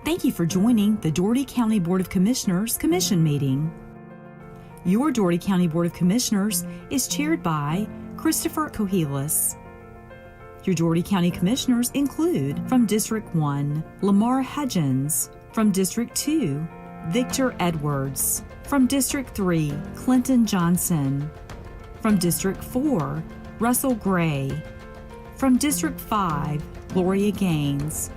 Thank you for joining the Dougherty County Board of Commissioners Commission meeting. Your Dougherty County Board of Commissioners is chaired by Christopher Cohelis. Your Dougherty County Commissioners include, from District 1, Lamar Hudgens; from District 2, Victor Edwards; from District 3, Clinton Johnson; from District 4, Russell Gray; from District 5, Gloria Gaines;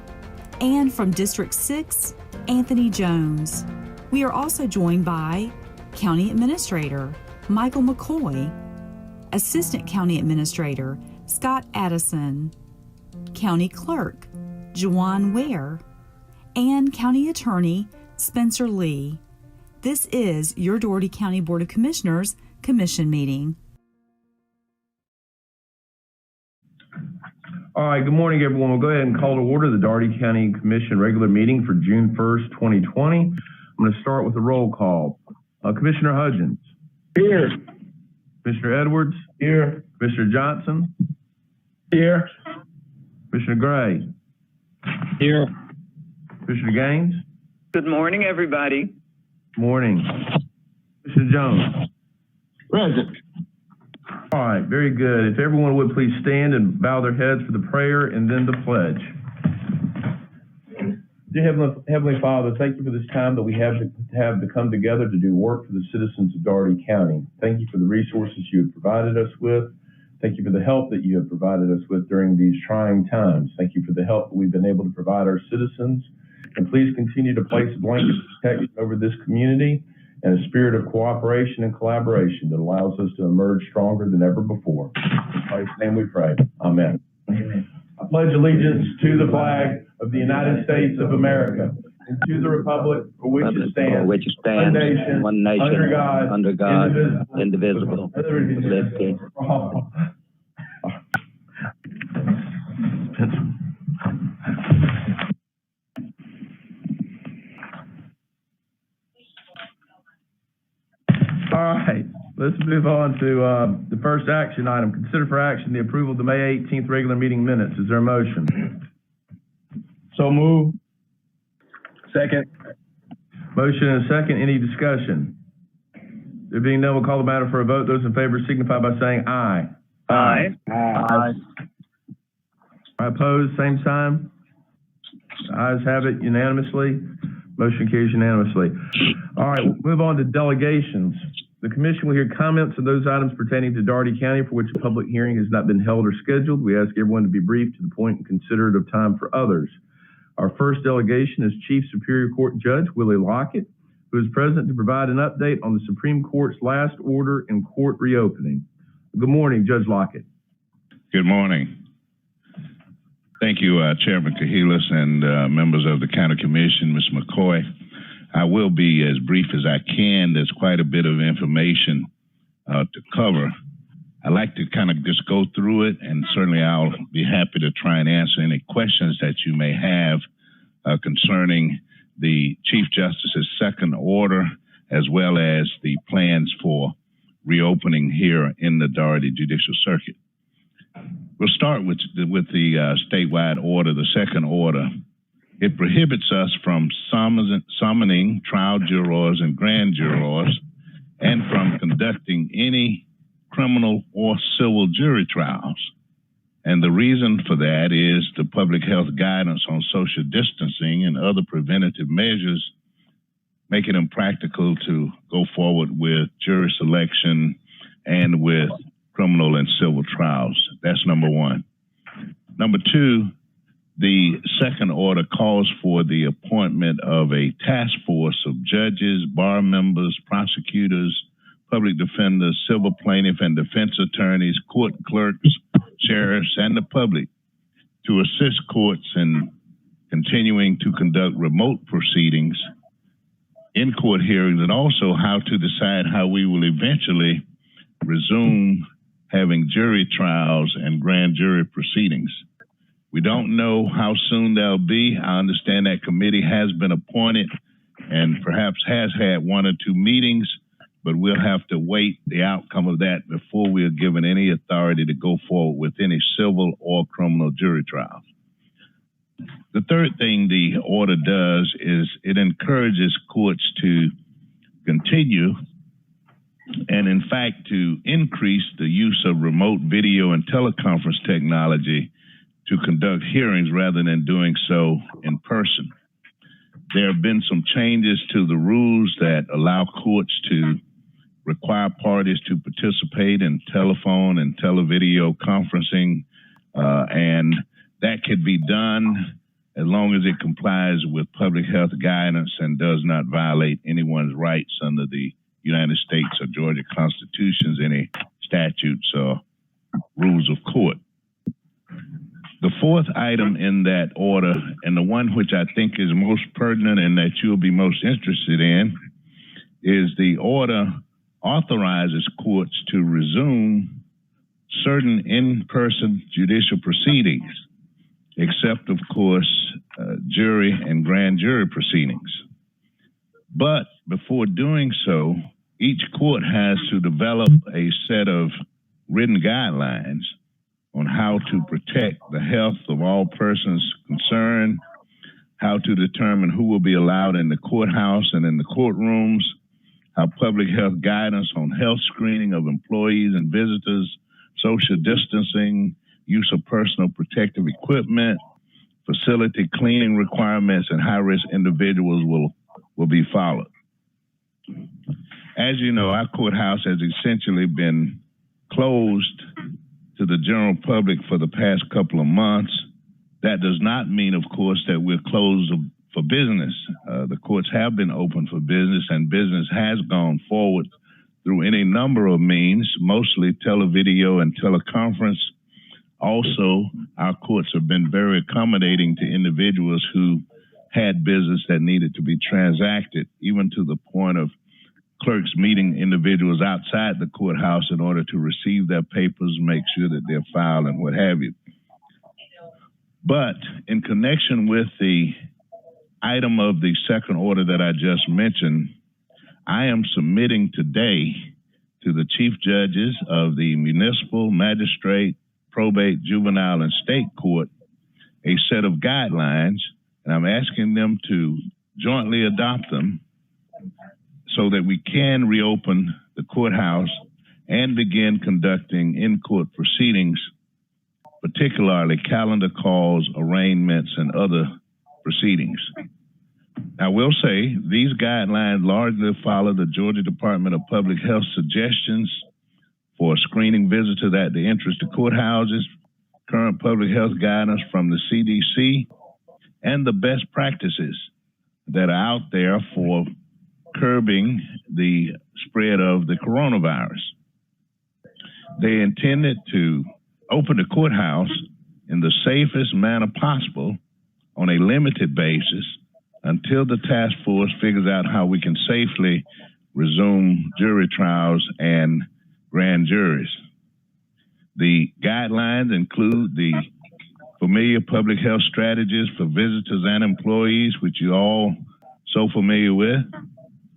and from District 6, Anthony Jones. We are also joined by County Administrator Michael McCoy, Assistant County Administrator Scott Addison, County Clerk Juwan Ware, and County Attorney Spencer Lee. This is your Dougherty County Board of Commissioners Commission meeting. All right, good morning, everyone. We'll go ahead and call to order the Dougherty County Commission regular meeting for June 1st, 2020. I'm going to start with a roll call. Commissioner Hudgens. Here. Commissioner Edwards. Here. Commissioner Johnson. Here. Commissioner Gray. Here. Commissioner Gaines. Good morning, everybody. Morning. Commissioner Jones. Present. All right, very good. If everyone would please stand and bow their heads for the prayer and then the pledge. Dear Heavenly Father, thank you for this time that we have to come together to do work for the citizens of Dougherty County. Thank you for the resources you have provided us with. Thank you for the help that you have provided us with during these trying times. Thank you for the help that we've been able to provide our citizens. And please continue to place a blanket of protection over this community and a spirit of cooperation and collaboration that allows us to emerge stronger than ever before. In Christ's name we pray. Amen. Amen. I pledge allegiance to the flag of the United States of America and to the republic for which it stands, one nation, under God, indivisible, with liberty. All right, let's move on to the first action item. Consider for action the approval of the May 18th regular meeting minutes. Is there a motion? So move. Second. Motion and a second. Any discussion? There being none, we'll call the matter for a vote. Those in favor signify by saying aye. Aye. Aye. Opposed, same sign. The ayes have it unanimously. Motion carries unanimously. All right, we'll move on to delegations. The commission will hear comments on those items pertaining to Dougherty County for which a public hearing has not been held or scheduled. We ask everyone to be brief, to the point, and considerate of time for others. Our first delegation is Chief Superior Court Judge Willie Lockett, who is present to provide an update on the Supreme Court's last order in court reopening. Good morning, Judge Lockett. Good morning. Thank you, Chairman Cohelis and members of the County Commission, Ms. McCoy. I will be as brief as I can. There's quite a bit of information to cover. I'd like to kind of just go through it, and certainly I'll be happy to try and answer any questions that you may have concerning the Chief Justice's second order, as well as the plans for reopening here in the Dougherty Judicial Circuit. We'll start with the statewide order, the second order. It prohibits us from summoning trial jurors and grand jurors and from conducting any criminal or civil jury trials. And the reason for that is the public health guidance on social distancing and other preventative measures make it impractical to go forward with jury selection and with criminal and civil trials. That's number one. Number two, the second order calls for the appointment of a task force of judges, bar members, prosecutors, public defenders, civil plaintiff and defense attorneys, court clerks, sheriffs, and the public to assist courts in continuing to conduct remote proceedings in court hearings, and also how to decide how we will eventually resume having jury trials and grand jury proceedings. We don't know how soon they'll be. I understand that committee has been appointed and perhaps has had one or two meetings, but we'll have to wait the outcome of that before we are given any authority to go forward with any civil or criminal jury trials. The third thing the order does is it encourages courts to continue and, in fact, to increase the use of remote video and teleconference technology to conduct hearings rather than doing so in person. There have been some changes to the rules that allow courts to require parties to participate in telephone and televideo conferencing, and that could be done as long as it complies with public health guidance and does not violate anyone's rights under the United States or Georgia Constitutions, any statutes or rules of court. The fourth item in that order, and the one which I think is most pertinent and that you'll be most interested in, is the order authorizes courts to resume certain in-person judicial proceedings, except, of course, jury and grand jury proceedings. But before doing so, each court has to develop a set of written guidelines on how to protect the health of all persons concerned, how to determine who will be allowed in the courthouse and in the courtrooms, how public health guidance on health screening of employees and visitors, social distancing, use of personal protective equipment, facility cleaning requirements, and high-risk individuals will be followed. As you know, our courthouse has essentially been closed to the general public for the past couple of months. That does not mean, of course, that we're closed for business. The courts have been open for business, and business has gone forward through any number of means, mostly televideo and teleconference. Also, our courts have been very accommodating to individuals who had business that needed to be transacted, even to the point of clerks meeting individuals outside the courthouse in order to receive their papers, make sure that they're filed, and what have you. But in connection with the item of the second order that I just mentioned, I am submitting today to the chief judges of the municipal, magistrate, probate, juvenile, and state court a set of guidelines, and I'm asking them to jointly adopt them so that we can reopen the courthouse and begin conducting in-court proceedings, particularly calendar calls, arraignments, and other proceedings. I will say these guidelines largely follow the Georgia Department of Public Health suggestions for screening visitors at the entrance to courthouses, current public health guidance from the CDC, and the best practices that are out there for curbing the spread of the coronavirus. They intended to open the courthouse in the safest manner possible on a limited basis until the task force figures out how we can safely resume jury trials and grand juries. The guidelines include the familiar public health strategies for visitors and employees, which you're all so familiar with,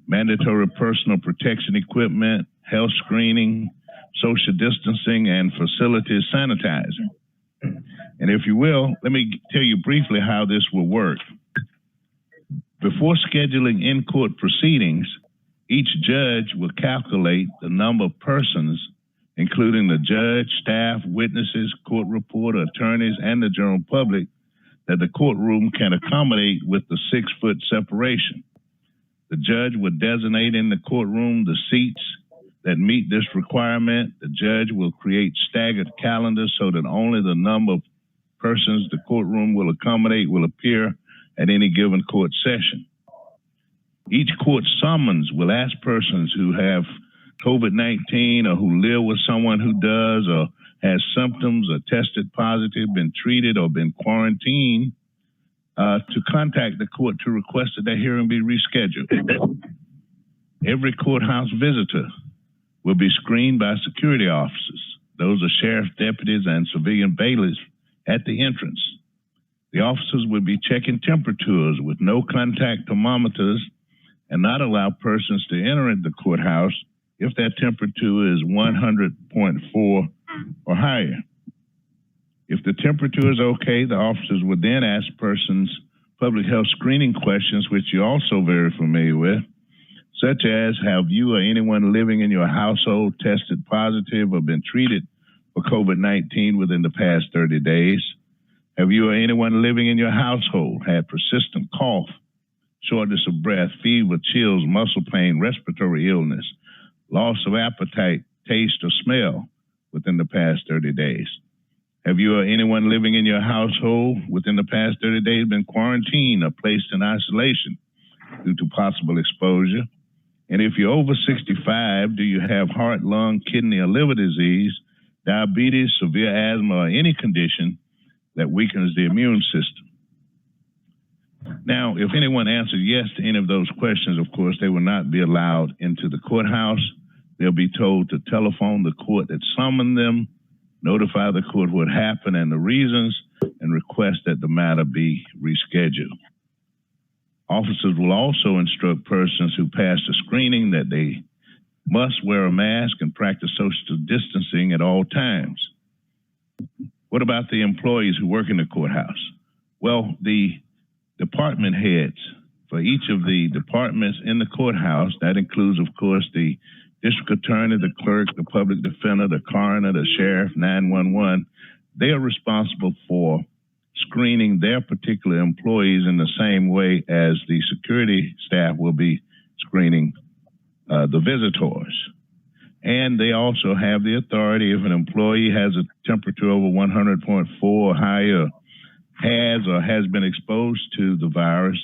mandatory personal protection equipment, health screening, social distancing, and facility sanitizing. And if you will, let me tell you briefly how this will work. Before scheduling in-court proceedings, each judge will calculate the number of persons, including the judge, staff, witnesses, court reporter, attorneys, and the general public, that the courtroom can accommodate with the 6-foot separation. The judge would designate in the courtroom the seats that meet this requirement. The judge will create staggered calendars so that only the number of persons the courtroom will accommodate will appear at any given court session. Each court summons will ask persons who have COVID-19 or who live with someone who does or has symptoms or tested positive, been treated, or been quarantined to contact the court to request that their hearing be rescheduled. Every courthouse visitor will be screened by security officers. Those are sheriff's deputies and civilian bailiffs at the entrance. The officers will be checking temperatures with no contact thermometers and not allow persons to enter the courthouse if their temperature is 100.4 or higher. If the temperature is okay, the officers would then ask persons public health screening questions, which you're also very familiar with, such as, have you or anyone living in your household tested positive or been treated for COVID-19 within the past 30 days? Have you or anyone living in your household had persistent cough, shortness of breath, fever, chills, muscle pain, respiratory illness, loss of appetite, taste, or smell within the past 30 days? Have you or anyone living in your household within the past 30 days been quarantined or placed in isolation due to possible exposure? And if you're over 65, do you have heart, lung, kidney, or liver disease, diabetes, severe asthma, or any condition that weakens the immune system? Now, if anyone answers yes to any of those questions, of course, they will not be allowed into the courthouse. They'll be told to telephone the court that summoned them, notify the court what happened and the reasons, and request that the matter be rescheduled. Officers will also instruct persons who pass the screening that they must wear a mask and practice social distancing at all times. What about the employees who work in the courthouse? Well, the department heads for each of the departments in the courthouse, that includes, of course, the district attorney, the clerk, the public defender, the coroner, the sheriff, 911, they are responsible for screening their particular employees in the same way as the security staff will be screening the visitors. And they also have the authority, if an employee has a temperature over 100.4 or higher, has been exposed to the virus,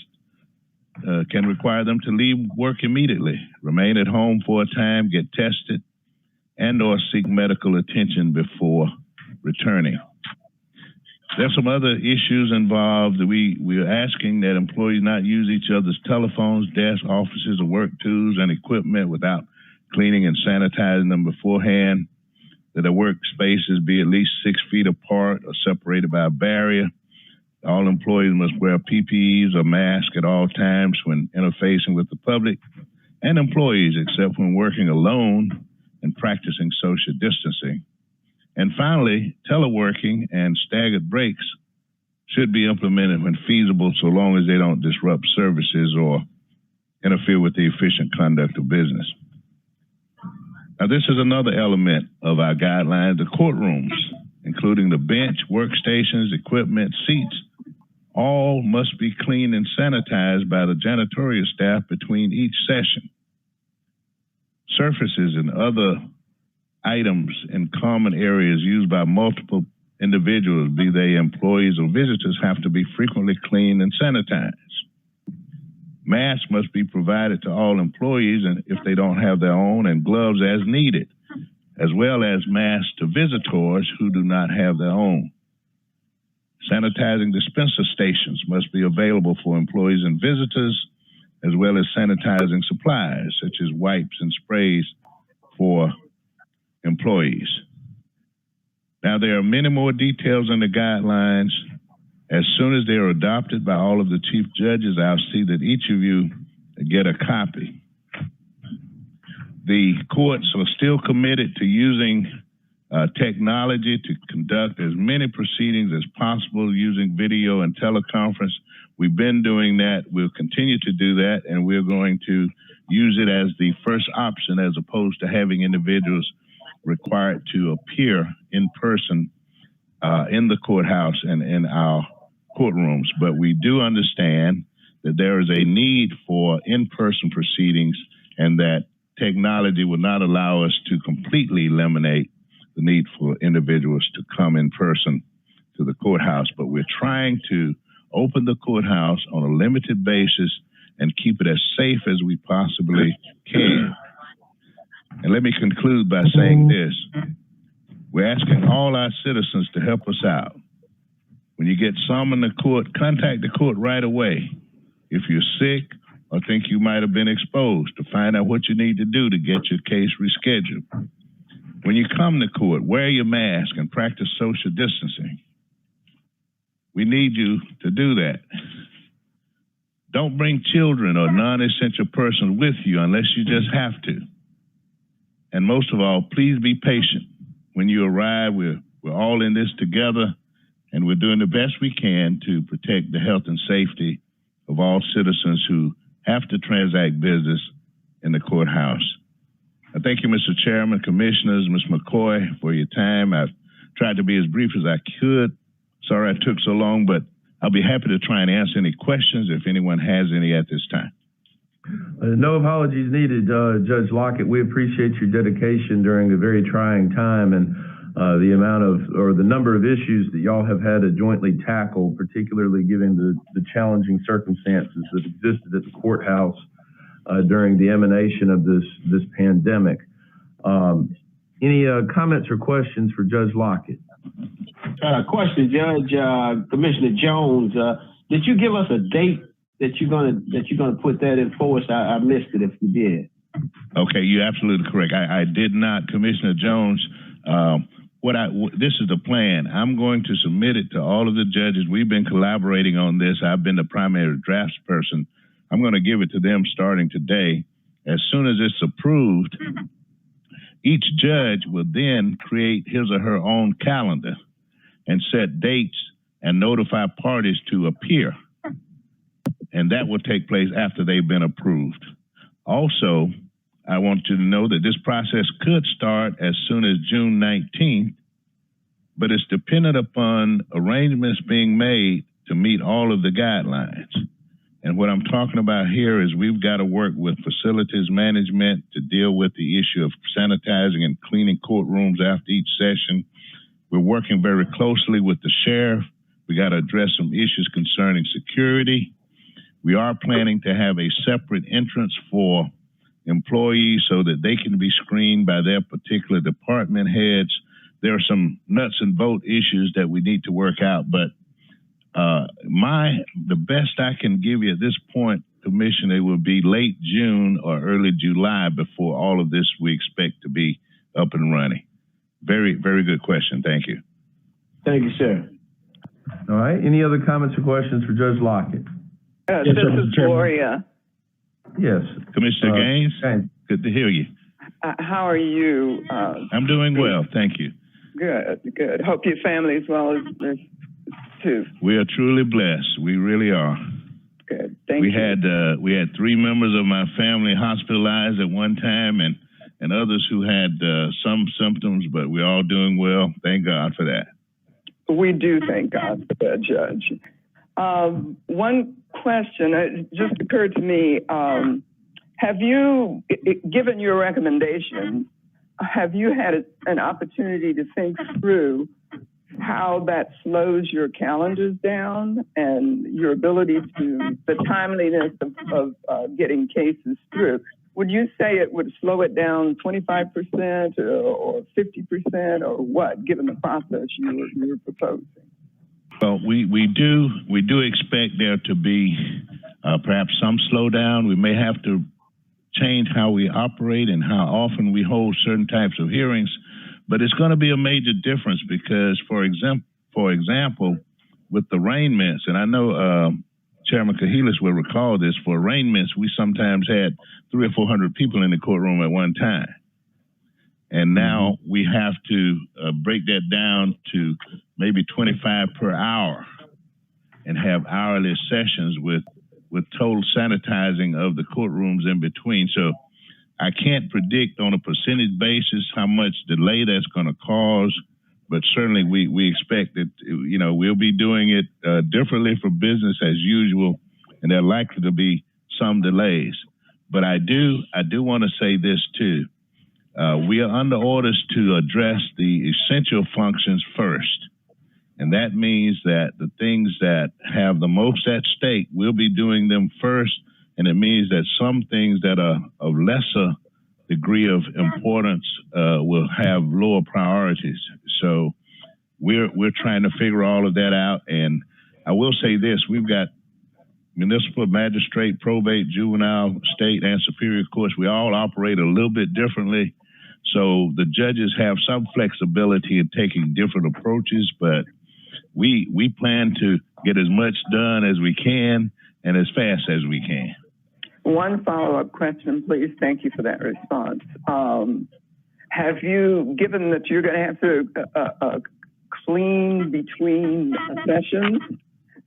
can require them to leave work immediately, remain at home for a time, get tested, and or seek medical attention before returning. There's some other issues involved. We are asking that employees not use each other's telephones, desks, offices, or work tools and equipment without cleaning and sanitizing them beforehand, that their workspaces be at least 6 feet apart or separated by a barrier. All employees must wear PPEs or masks at all times when interfacing with the public, and employees, except when working alone and practicing social distancing. And finally, teleworking and staggered breaks should be implemented when feasible, so long as they don't disrupt services or interfere with the efficient conduct of business. Now, this is another element of our guidelines. The courtrooms, including the bench, workstations, equipment, seats, all must be cleaned and sanitized by the janitorial staff between each session. Surfaces and other items in common areas used by multiple individuals, be they employees or visitors, have to be frequently cleaned and sanitized. Masks must be provided to all employees, and if they don't have their own, and gloves as needed, as well as masks to visitors who do not have their own. Sanitizing dispenser stations must be available for employees and visitors, as well as sanitizing supplies, such as wipes and sprays for employees. Now, there are many more details in the guidelines. As soon as they are adopted by all of the chief judges, I'll see that each of you get a copy. The courts are still committed to using technology to conduct as many proceedings as possible using video and teleconference. We've been doing that. We'll continue to do that, and we're going to use it as the first option as opposed to having individuals required to appear in person in the courthouse and in our courtrooms. But we do understand that there is a need for in-person proceedings, and that technology will not allow us to completely eliminate the need for individuals to come in person to the courthouse. But we're trying to open the courthouse on a limited basis and keep it as safe as we possibly can. And let me conclude by saying this. We're asking all our citizens to help us out. When you get summoned to court, contact the court right away. If you're sick or think you might have been exposed, to find out what you need to do to get your case rescheduled. When you come to court, wear your mask and practice social distancing. We need you to do that. Don't bring children or non-essential persons with you unless you just have to. And most of all, please be patient. When you arrive, we're all in this together, and we're doing the best we can to protect the health and safety of all citizens who have to transact business in the courthouse. I thank you, Mr. Chairman, Commissioners, Ms. McCoy, for your time. I've tried to be as brief as I could. Sorry I took so long, but I'll be happy to try and answer any questions if anyone has any at this time. No apologies needed, Judge Lockett. We appreciate your dedication during a very trying time and the amount of, or the number of issues that y'all have had to jointly tackle, particularly given the challenging circumstances that existed at the courthouse during the emanation of this pandemic. Any comments or questions for Judge Lockett? Question, Judge, Commissioner Jones, did you give us a date that you're gonna put that in force? I missed it if you did. Okay, you're absolutely correct. I did not, Commissioner Jones. This is the plan. I'm going to submit it to all of the judges. We've been collaborating on this. I've been the primary drafts person. I'm going to give it to them starting today. As soon as it's approved, each judge will then create his or her own calendar and set dates and notify parties to appear. And that will take place after they've been approved. Also, I want you to know that this process could start as soon as June 19th, but it's dependent upon arrangements being made to meet all of the guidelines. And what I'm talking about here is we've got to work with facilities management to deal with the issue of sanitizing and cleaning courtrooms after each session. We're working very closely with the sheriff. We got to address some issues concerning security. We are planning to have a separate entrance for employees so that they can be screened by their particular department heads. There are some nuts and bolts issues that we need to work out, but the best I can give you at this point, Commissioner, it will be late June or early July before all of this we expect to be up and running. Very, very good question. Thank you. Thank you, sir. All right. Any other comments or questions for Judge Lockett? Yes, Yes, this sir, is Mr. Chairman. Gloria. Yes. Commissioner Gaines, Gaines. good to hear you. How are you? I'm doing well. Thank you. Good, good. Hope your family as well as too. We are truly blessed. We really are. Good. Thank you. We had 3 members of my family hospitalized at one time and others who had some symptoms, but we're all doing well. Thank God for that. We do thank God for that, Judge. One question, it just occurred to me. Have you, given your recommendation, have you had an opportunity to think through how that slows your calendars down and your ability to, the timeliness of getting cases through? Would you say it would slow it down 25% or 50% or what, given the process you were proposing? Well, we do expect there to be perhaps some slowdown. We may have to change how we operate and how often we hold certain types of hearings, but it's going to be a major difference because, for example, with the arraignments, and I know Chairman Kahilis will recall this, for arraignments, we sometimes had 300 or 400 people in the courtroom at one time. And now we have to break that down to maybe 25 per hour and have hourly sessions with total sanitizing of the courtrooms in between. So I can't predict on a percentage basis how much delay that's going to cause, but certainly we expect that, you know, we'll be doing it differently for business as usual, and there are likely to be some delays. But I do want to say this too. We are under orders to address the essential functions first. And that means that the things that have the most at stake, we'll be doing them first. And it means that some things that are of lesser degree of importance will have lower priorities. So we're trying to figure all of that out. And I will say this, we've got municipal, magistrate, probate, juvenile, state, and superior courts. We all operate a little bit differently. So the judges have some flexibility in taking different approaches, but we plan to get as much done as we can and as fast as we can. One follow-up question, please. Thank you for that response. Have you, given that you're going to have to clean between sessions.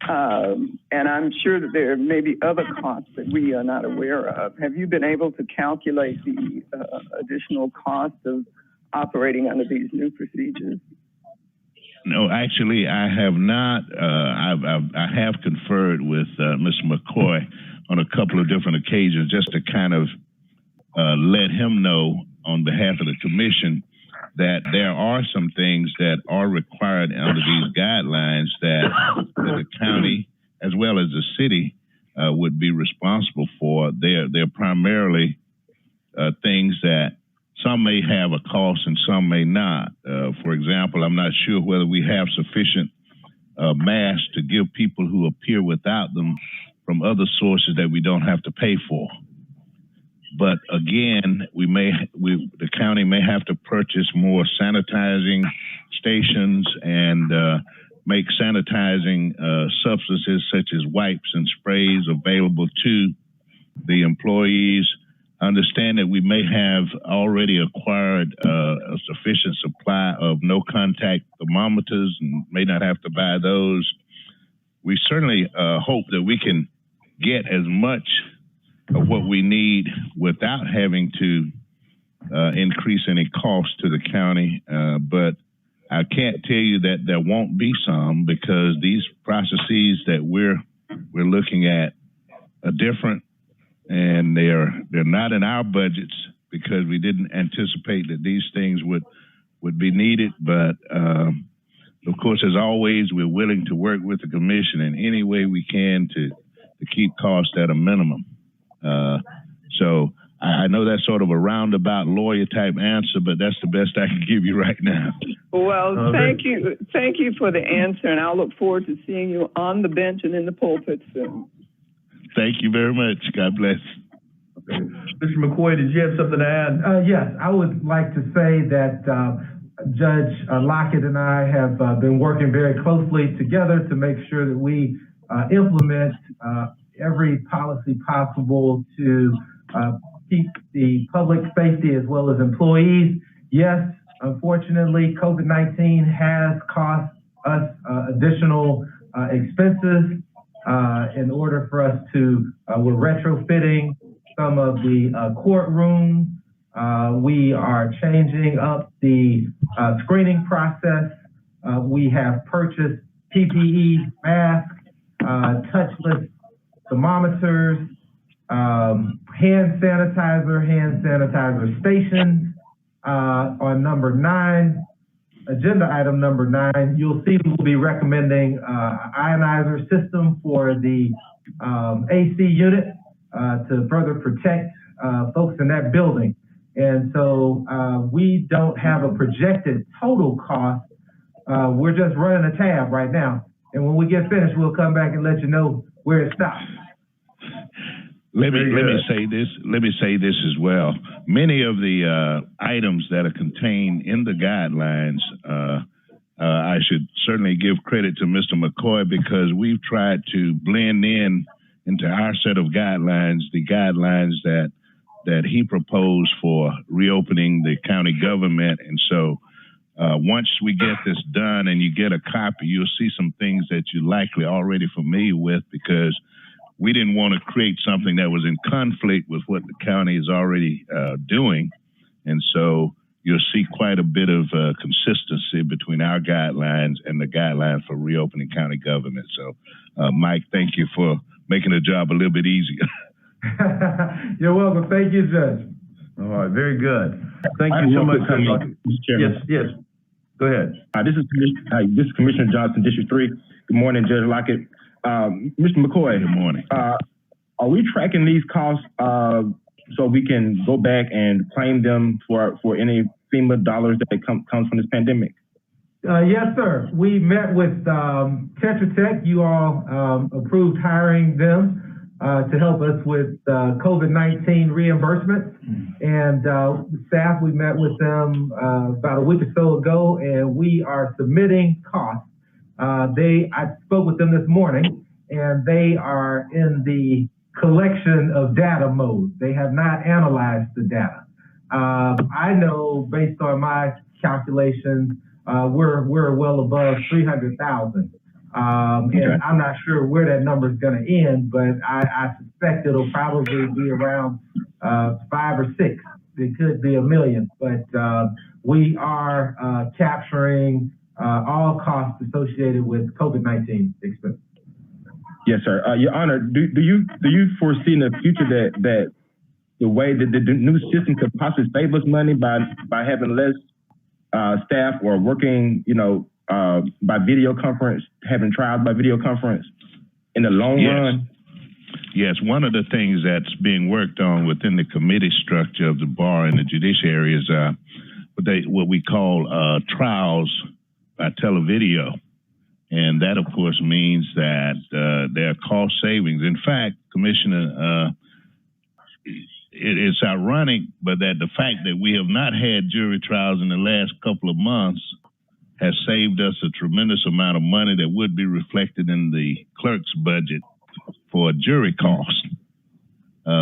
And I'm sure that there may be other costs that we are not aware of. Have you been able to calculate the additional cost of operating under these new procedures? No, actually, I have not. I have conferred with Mr. McCoy on a couple of different occasions just to kind of let him know on behalf of the commission that there are some things that are required under these guidelines that the county as well as the city would be responsible for. They're primarily things that some may have a cost and some may not. For example, I'm not sure whether we have sufficient masks to give people who appear without them from other sources that we don't have to pay for. But again, the county may have to purchase more sanitizing stations and make sanitizing substances such as wipes and sprays available to the employees. Understand that we may have already acquired a sufficient supply of no contact thermometers and may not have to buy those. We certainly hope that we can get as much of what we need without having to increase any cost to the county. But I can't tell you that there won't be some, because these processes that we're looking at are different, and they're not in our budgets because we didn't anticipate that these things would be needed. But of course, as always, we're willing to work with the commission in any way we can to keep costs at a minimum. So I know that's sort of a roundabout lawyer type answer, but that's the best I can give you right now. Well, thank you. Thank you for the answer, and I'll look forward to seeing you on the bench and in the pulpit soon. Thank you very much. God bless. Okay. Mr. McCoy, did you have something to add? Yes, I would like to say that Judge Lockett and I have been working very closely together to make sure that we implement every policy possible to keep the public safety as well as employees. Yes, unfortunately, COVID-19 has cost us additional expenses in order for us to, we're retrofitting some of the courtrooms. We are changing up the screening process. We have purchased PPE masks, touchless thermometers, hand sanitizer stations. On number 9, agenda item number 9, you'll see we'll be recommending ionizer system for the AC unit to further protect folks in that building. And so we don't have a projected total cost. We're just running a tab right now. And when we get finished, we'll come back and let you know where it stops. Let me say this as well. Many of the items that are contained in the guidelines, I should certainly give credit to Mr. McCoy, because we've tried to blend into our set of guidelines the guidelines that he proposed for reopening the county government. And so once we get this done and you get a copy, you'll see some things that you're likely already familiar with, because we didn't want to create something that was in conflict with what the county is already doing. And so you'll see quite a bit of consistency between our guidelines and the guidelines for reopening county government. So, Mike, thank you for making the job a little bit easier. You're welcome. Thank you, Judge. All right, very good. Thank you so much, Mr. Chairman. Yes. Go ahead. This is Commissioner Johnson, District 3. Good morning, Judge Lockett. Mr. McCoy. Good morning. Are we tracking these costs so we can go back and claim them for any FEMA dollars that comes from this pandemic? Yes, sir. We met with Tetra Tech. You all approved hiring them to help us with COVID-19 reimbursements. And staff, we met with them about a week or so ago, and we are submitting costs. I spoke with them this morning, and they are in the collection of data mode. They have not analyzed the data. I know, based on my calculations, we're well above 300,000. And I'm not sure where that number is going to end, but I suspect it'll probably be around 5 or 6. It could be 1 million, but we are capturing all costs associated with COVID-19 expenses. Yes, sir. Your Honor, do you foresee in the future that the way that the new system could possibly save us money by having less staff or working, by video conference, having trials by video conference in the long run? Yes, one of the things that's being worked on within the committee structure of the bar and the judiciary is what we call trials by televideo. And that, of course, means that there are cost savings. In fact, Commissioner, it's ironic, but that the fact that we have not had jury trials in the last couple of months has saved us a tremendous amount of money that would be reflected in the clerk's budget for jury cost.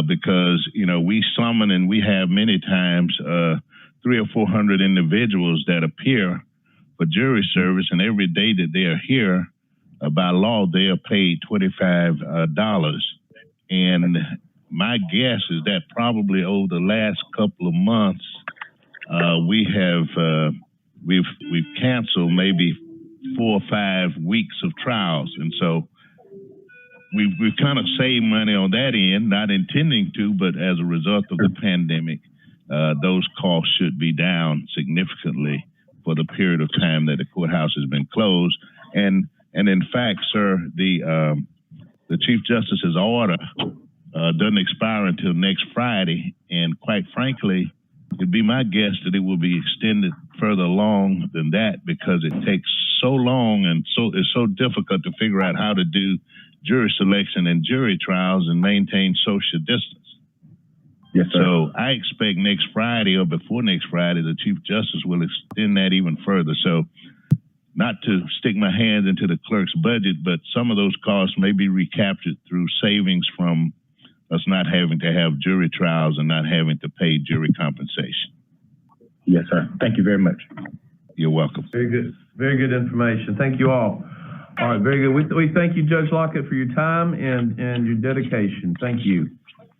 Because, we summon and we have many times 300 or 400 individuals that appear for jury service, and every day that they are here, by law, they are paid $25. And my guess is that probably over the last couple of months, we've canceled maybe 4 or 5 weeks of trials, and so we've kind of saved money on that end, not intending to, but as a result of the pandemic, those costs should be down significantly for the period of time that the courthouse has been closed. And in fact, sir, the Chief Justice's order doesn't expire until next Friday, and quite frankly, it'd be my guess that it will be extended further along than that, because it takes so long and it's so difficult to figure out how to do jury selection and jury trials and maintain social distance. Yes, sir. So I expect next Friday or before next Friday, the Chief Justice will extend that even further. So not to stick my hands into the clerk's budget, but some of those costs may be recaptured through savings from us not having to have jury trials and not having to pay jury compensation. Yes, sir. Thank you very much. You're welcome. Very good. Very good information. Thank you all. All right, very good. We thank you, Judge Lockett, for your time and your dedication. Thank you.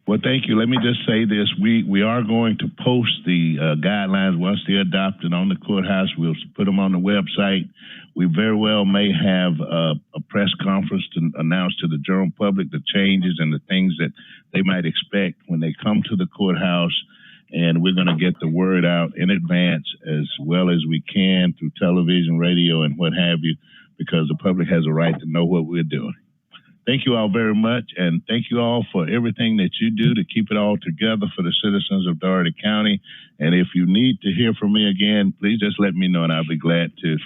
Well, thank you. Let me just say this. We are going to post the guidelines once they're adopted on the courthouse. We'll put them on the website. We very well may have a press conference to announce to the general public the changes and the things that they might expect when they come to the courthouse. And we're going to get the word out in advance as well as we can through television, radio, and what have you, because the public has a right to know what we're doing. Thank you all very much, and thank you all for everything that you do to keep it all together for the citizens of Dougherty County. And if you need to hear from me again, please just let me know, and I'll be glad to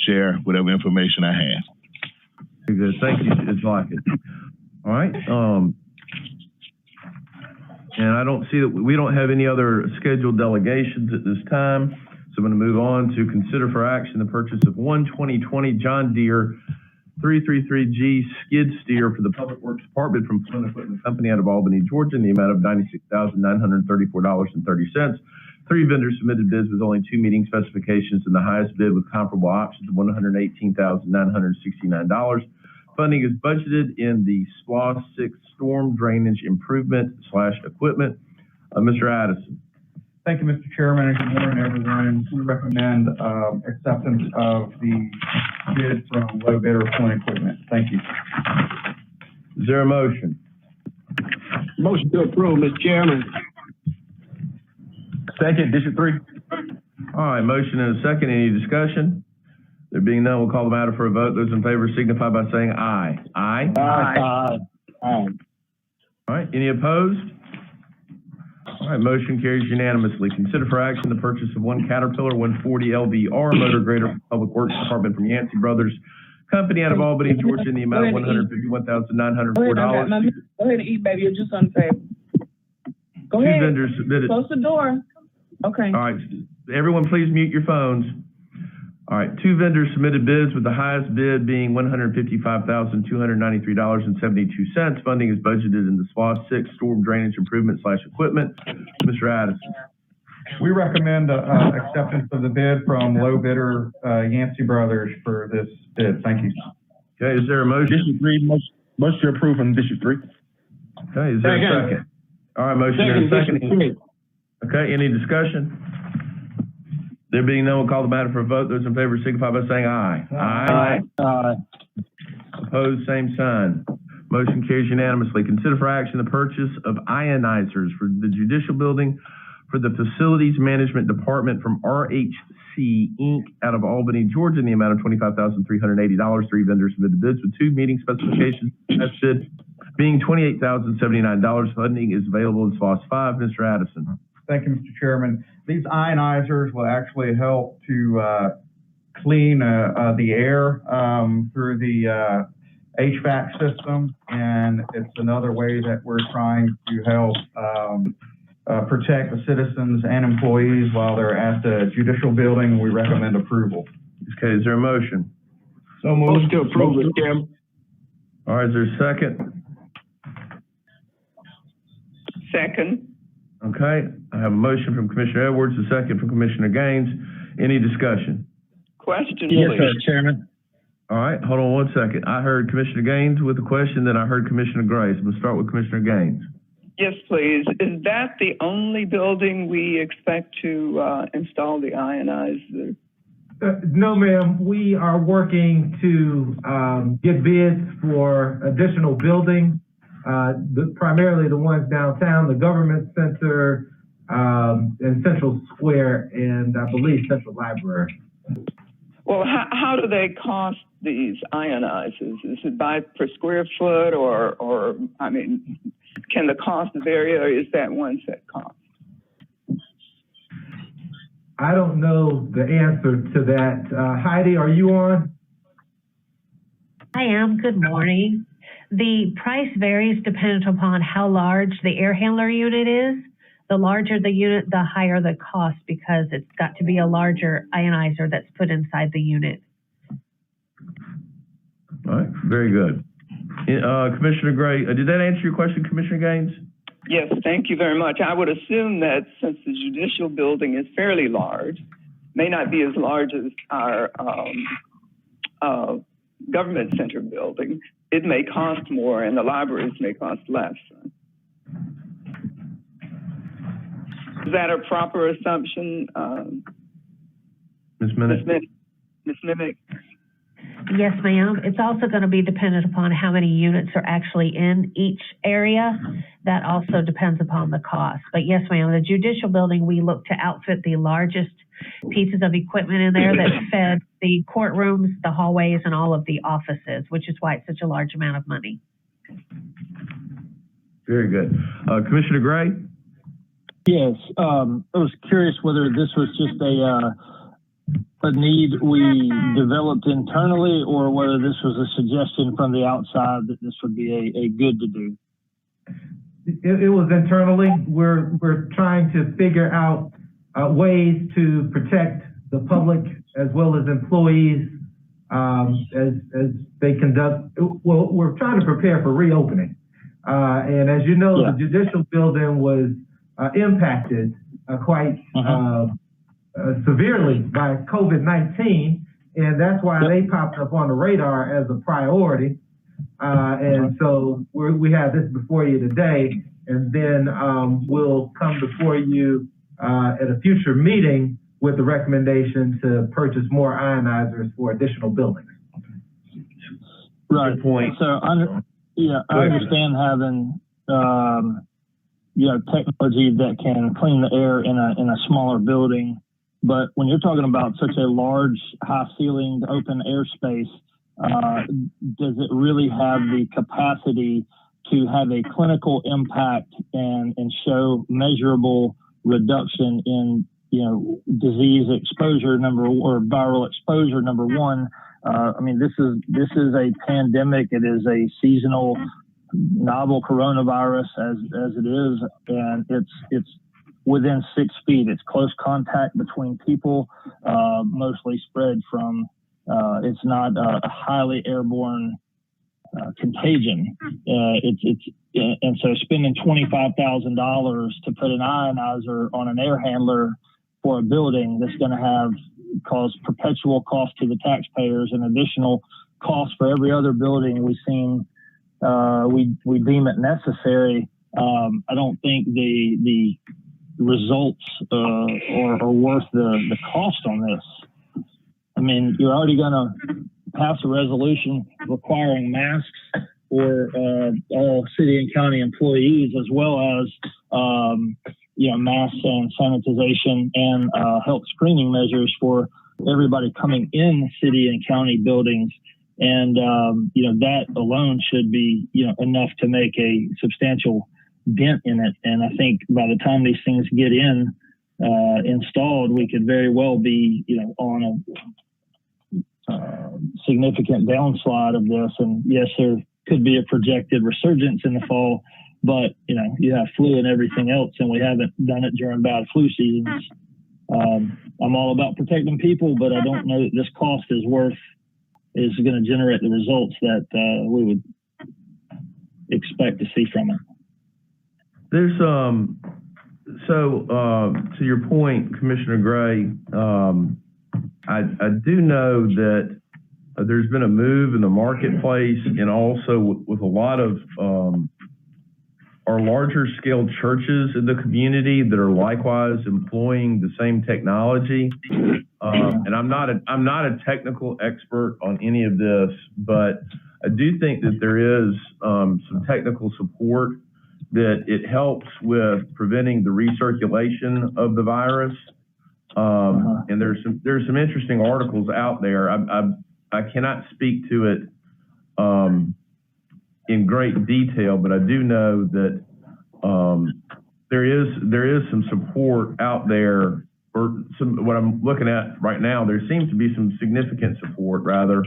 share whatever information I have. Very good. Thank you, Judge Lockett. All right. And I don't see that we don't have any other scheduled delegations at this time. So I'm going to move on to consider for action the purchase of one 2020 John Deere 333G skid steer for the Public Works Department from Flint Equipment Company out of Albany, Georgia, in the amount of $96,934.30. 3 vendors submitted bids with only 2 meeting specifications, and the highest bid with comparable options of $118,969. Funding is budgeted in the SPLOST 6 Storm Drainage Improvement / Equipment. Mr. Addison. Thank you, Mr. Chairman, and good morning, everyone. We recommend acceptance of the bid from low bidder Flint Equipment. Thank you. Is there a motion? Motion to approve, Mr. Chairman. Second, District 3. All right, motion and a second. Any discussion? There being none, we'll call the matter for a vote. Those in favor signify by saying aye. Aye? Aye. All right, any opposed? All right, motion carries unanimously. Consider for action the purchase of one Caterpillar 140 LVR motor grader for Public Works Department from Yancey Brothers Company out of Albany, Georgia, in the amount of $151,904. Go ahead and eat, baby. You're just on the table. Go ahead. 2 vendors submitted. Close the door. Okay. All right, everyone please mute your phones. All right, 2 vendors submitted bids with the highest bid being $155,293.72. Funding is budgeted in the SPLOST 6 Storm Drainage Improvement / Equipment. Mr. Addison. We recommend acceptance of the bid from low bidder Yancey Brothers for this bid. Thank you. Okay, is there a motion? District 3, motion to approve from District 3. Okay, is there a second? All right, motion and a second. Okay, any discussion? There being none, we'll call the matter for a vote. Those in favor signify by saying aye. Aye. Opposed, same sign. Motion carries unanimously. Consider for action the purchase of ionizers for the judicial building for the Facilities Management Department from RHC Inc. out of Albany, Georgia, in the amount of $25,380. 3 vendors submitted bids with 2 meeting specifications. That's bid being $28,079. Funding is available in SLOSS 5. Mr. Addison. Thank you, Mr. Chairman. These ionizers will actually help to clean the air through the HVAC system, and it's another way that we're trying to help protect the citizens and employees while they're at the judicial building. We recommend approval. Okay, is there a motion? So moved to approve, Mr. Chairman. All right, is there a second? Second. Okay, I have a motion from Commissioner Edwards, a second from Commissioner Gaines. Any discussion? Question, Yes, please. sir, Chairman. All right, hold on 1 second. I heard Commissioner Gaines with a question, then I heard Commissioner Gray. So we'll start with Commissioner Gaines. Yes, please. Is that the only building we expect to install the ionizer? No, ma'am. We are working to get bids for additional buildings, primarily the ones downtown, the Government Center, and Central Square, and I believe Central Library. Well, how do they cost these ionizers? Is it per square foot, or I mean, can the cost vary, or is that one set cost? I don't know the answer to that. Heidi, are you on? I am. Good morning. The price varies depending upon how large the air handler unit is. The larger the unit, the higher the cost, because it's got to be a larger ionizer that's put inside the unit. All right, very good. Commissioner Gray, did that answer your question, Commissioner Gaines? Yes, thank you very much. I would assume that since the judicial building is fairly large, may not be as large as our Government Center building, it may cost more and the libraries may cost less. Is that a proper assumption? Ms. Minnick? Ms. Minnick? Yes, ma'am. It's also going to be dependent upon how many units are actually in each area. That also depends upon the cost. But yes, ma'am, the judicial building, we look to outfit the largest pieces of equipment in there that fed the courtrooms, the hallways, and all of the offices, which is why it's such a large amount of money. Very good. Commissioner Gray? Yes, I was curious whether this was just a need we developed internally, or whether this was a suggestion from the outside that this would be a good to do. It was internally. We're trying to figure out ways to protect the public as well as employees as they conduct. Well, we're trying to prepare for reopening, and as you know, the judicial building was impacted quite severely by COVID-19, and that's why they popped up on the radar as a priority. And so we have this before you today, and then we'll come before you at a future meeting with the recommendation to purchase more ionizers for additional buildings. Right. Good point. So, I understand having technology that can clean the air in a smaller building. But when you're talking about such a large, high-ceilinged open airspace, does it really have the capacity to have a clinical impact and show measurable reduction in, disease exposure or viral exposure, number one? I mean, this is a pandemic. It is a seasonal novel coronavirus as it is, and it's within 6 feet. It's close contact between people, mostly spread from, it's not a highly airborne contagion. And so spending $25,000 to put an ionizer on an air handler for a building that's going to cause perpetual cost to the taxpayers and additional cost for every other building we've seen, we deem it necessary. I don't think the results are worth the cost on this. I mean, you're already going to pass a resolution requiring masks for all city and county employees, as well as masks and sanitization and health screening measures for everybody coming in city and county buildings. And that alone should be enough to make a substantial dent in it. And I think by the time these things get installed, we could very well be on a significant downslide of this. And yes, there could be a projected resurgence in the fall, but you have flu and everything else, and we haven't done it during bad flu seasons. I'm all about protecting people, but I don't know that this cost is going to generate the results that we would expect to see from it. There's to your point, Commissioner Gray, I do know that there's been a move in the marketplace, and also with a lot of our larger scale churches in the community that are likewise employing the same technology. And I'm not a technical expert on any of this, but I do think that there is some technical support that it helps with preventing the recirculation of the virus. And there's some interesting articles out there. I cannot speak to it in great detail, but I do know that there is some support out there, or what I'm looking at right now. There seems to be some significant support, rather,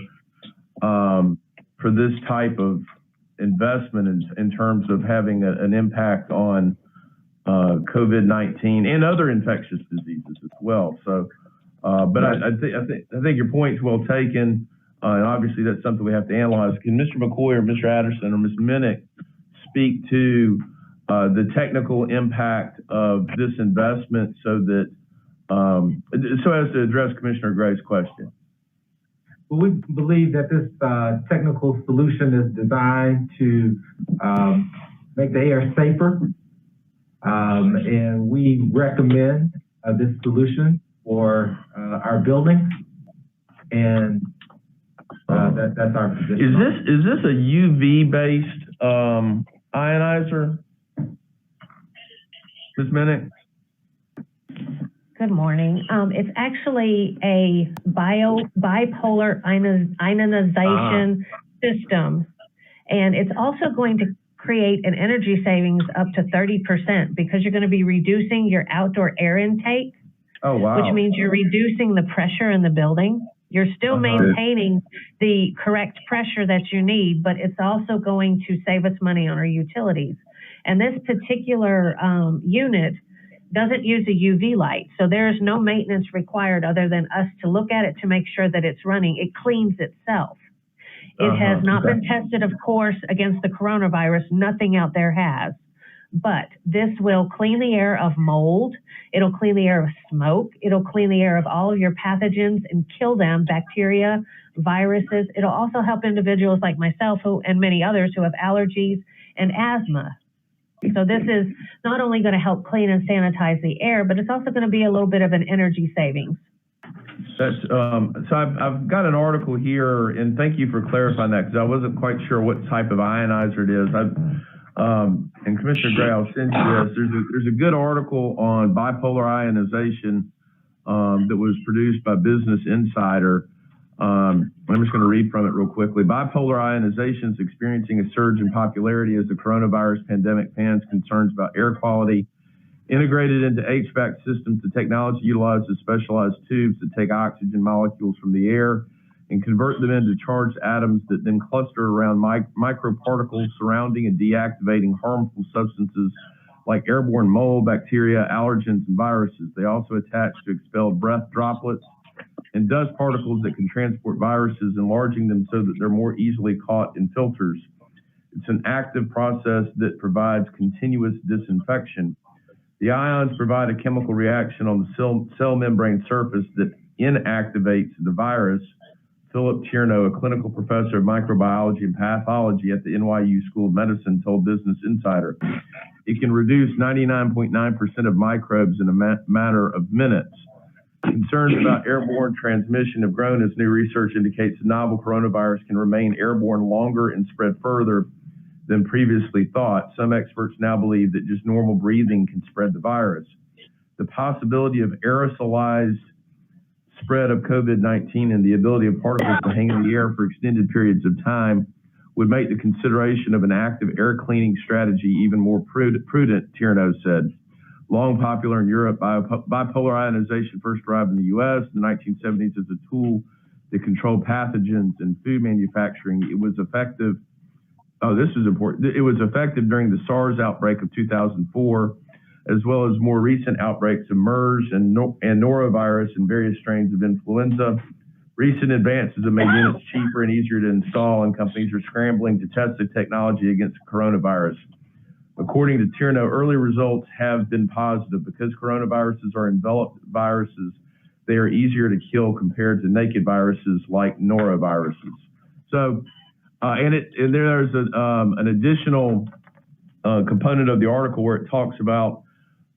for this type of investment in terms of having an impact on COVID-19 and other infectious diseases as well. So, but I think your point's well taken, and obviously that's something we have to analyze. Can Mr. McCoy or Mr. Addison or Ms. Minnick speak to the technical impact of this investment, so as to address Commissioner Gray's question? Well, we believe that this technical solution is designed to make the air safer, and we recommend this solution for our building, and that's our position. Is this a UV based ionizer, Ms. Minnick? Good morning. It's actually a bipolar ionization system, and it's also going to create an energy savings up to 30% because you're going to be reducing your outdoor air intake. Oh, wow. Which means you're reducing the pressure in the building. You're still maintaining the correct pressure that you need, but it's also going to save us money on our utilities. And this particular unit doesn't use a UV light, so there is no maintenance required other than us to look at it to make sure that it's running. It cleans itself. It has not been tested, of course, against the coronavirus. Nothing out there has. But this will clean the air of mold. It'll clean the air of smoke. It'll clean the air of all of your pathogens and kill them, bacteria, viruses. It'll also help individuals like myself and many others who have allergies and asthma. So this is not only going to help clean and sanitize the air, but it's also going to be a little bit of an energy savings. That's, so I've got an article here, and thank you for clarifying that, because I wasn't quite sure what type of ionizer it is. And Commissioner Gray, I'll send you this. There's a good article on bipolar ionization that was produced by Business Insider. I'm just going to read from it real quickly. Bipolar ionization is experiencing a surge in popularity as the coronavirus pandemic fans concerns about air quality. Integrated into HVAC systems, the technology utilizes specialized tubes that take oxygen molecules from the air and convert them into charged atoms that then cluster around microparticles surrounding and deactivating harmful substances like airborne mold, bacteria, allergens, and viruses. They also attach to expelled breath droplets and dust particles that can transport viruses, enlarging them so that they're more easily caught in filters. It's an active process that provides continuous disinfection. The ions provide a chemical reaction on the cell membrane surface that inactivates the virus. Philip Tierno, a clinical professor of microbiology and pathology at the NYU School of Medicine, told Business Insider, it can reduce 99.9% of microbes in a matter of minutes. Concerns about airborne transmission have grown as new research indicates the novel coronavirus can remain airborne longer and spread further than previously thought. Some experts now believe that just normal breathing can spread the virus. The possibility of aerosolized spread of COVID-19 and the ability of particles to hang in the air for extended periods of time would make the consideration of an active air cleaning strategy even more prudent, Tierno said. Long popular in Europe, bipolar ionization first arrived in the U.S. in the 1970s as a tool to control pathogens in food manufacturing. It was effective. Oh, this is important. It was effective during the SARS outbreak of 2004, as well as more recent outbreaks of MERS and norovirus and various strains of influenza. Recent advances have made units cheaper and easier to install, and companies are scrambling to test the technology against coronavirus. According to Tierno, early results have been positive. Because coronaviruses are enveloped viruses, they are easier to kill compared to naked viruses like noroviruses. So, there's an additional component of the article where it talks about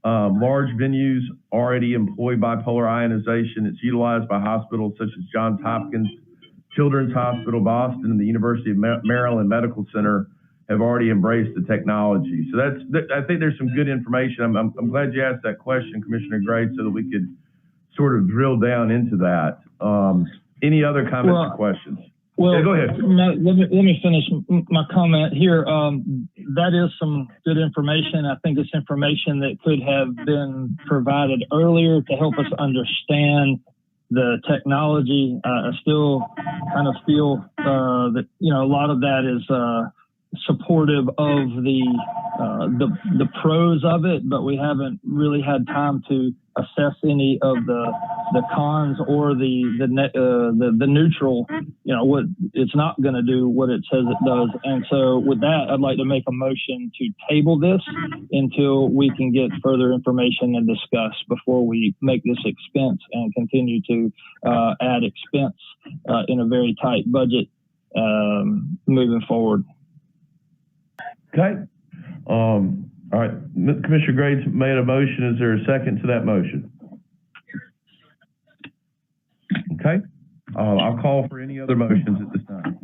large venues already employ bipolar ionization. It's utilized by hospitals such as Johns Hopkins, Children's Hospital, Boston, and the University of Maryland Medical Center have already embraced the technology. So I think there's some good information. I'm glad you asked that question, Commissioner Gray, so that we could sort of drill down into that. Any other comments or questions? Well, yeah, go ahead. Let me finish my comment here. That is some good information. I think it's information that could have been provided earlier to help us understand the technology. I still kind of feel that, a lot of that is supportive of the pros of it, but we haven't really had time to assess any of the cons or the neutral, what it's not going to do what it says it does. And so with that, I'd like to make a motion to table this until we can get further information and discuss before we make this expense and continue to add expense in a very tight budget moving forward. Okay. All right. Commissioner Graves made a motion. Is there a second to that motion? Okay. I'll call for any other motions at this time.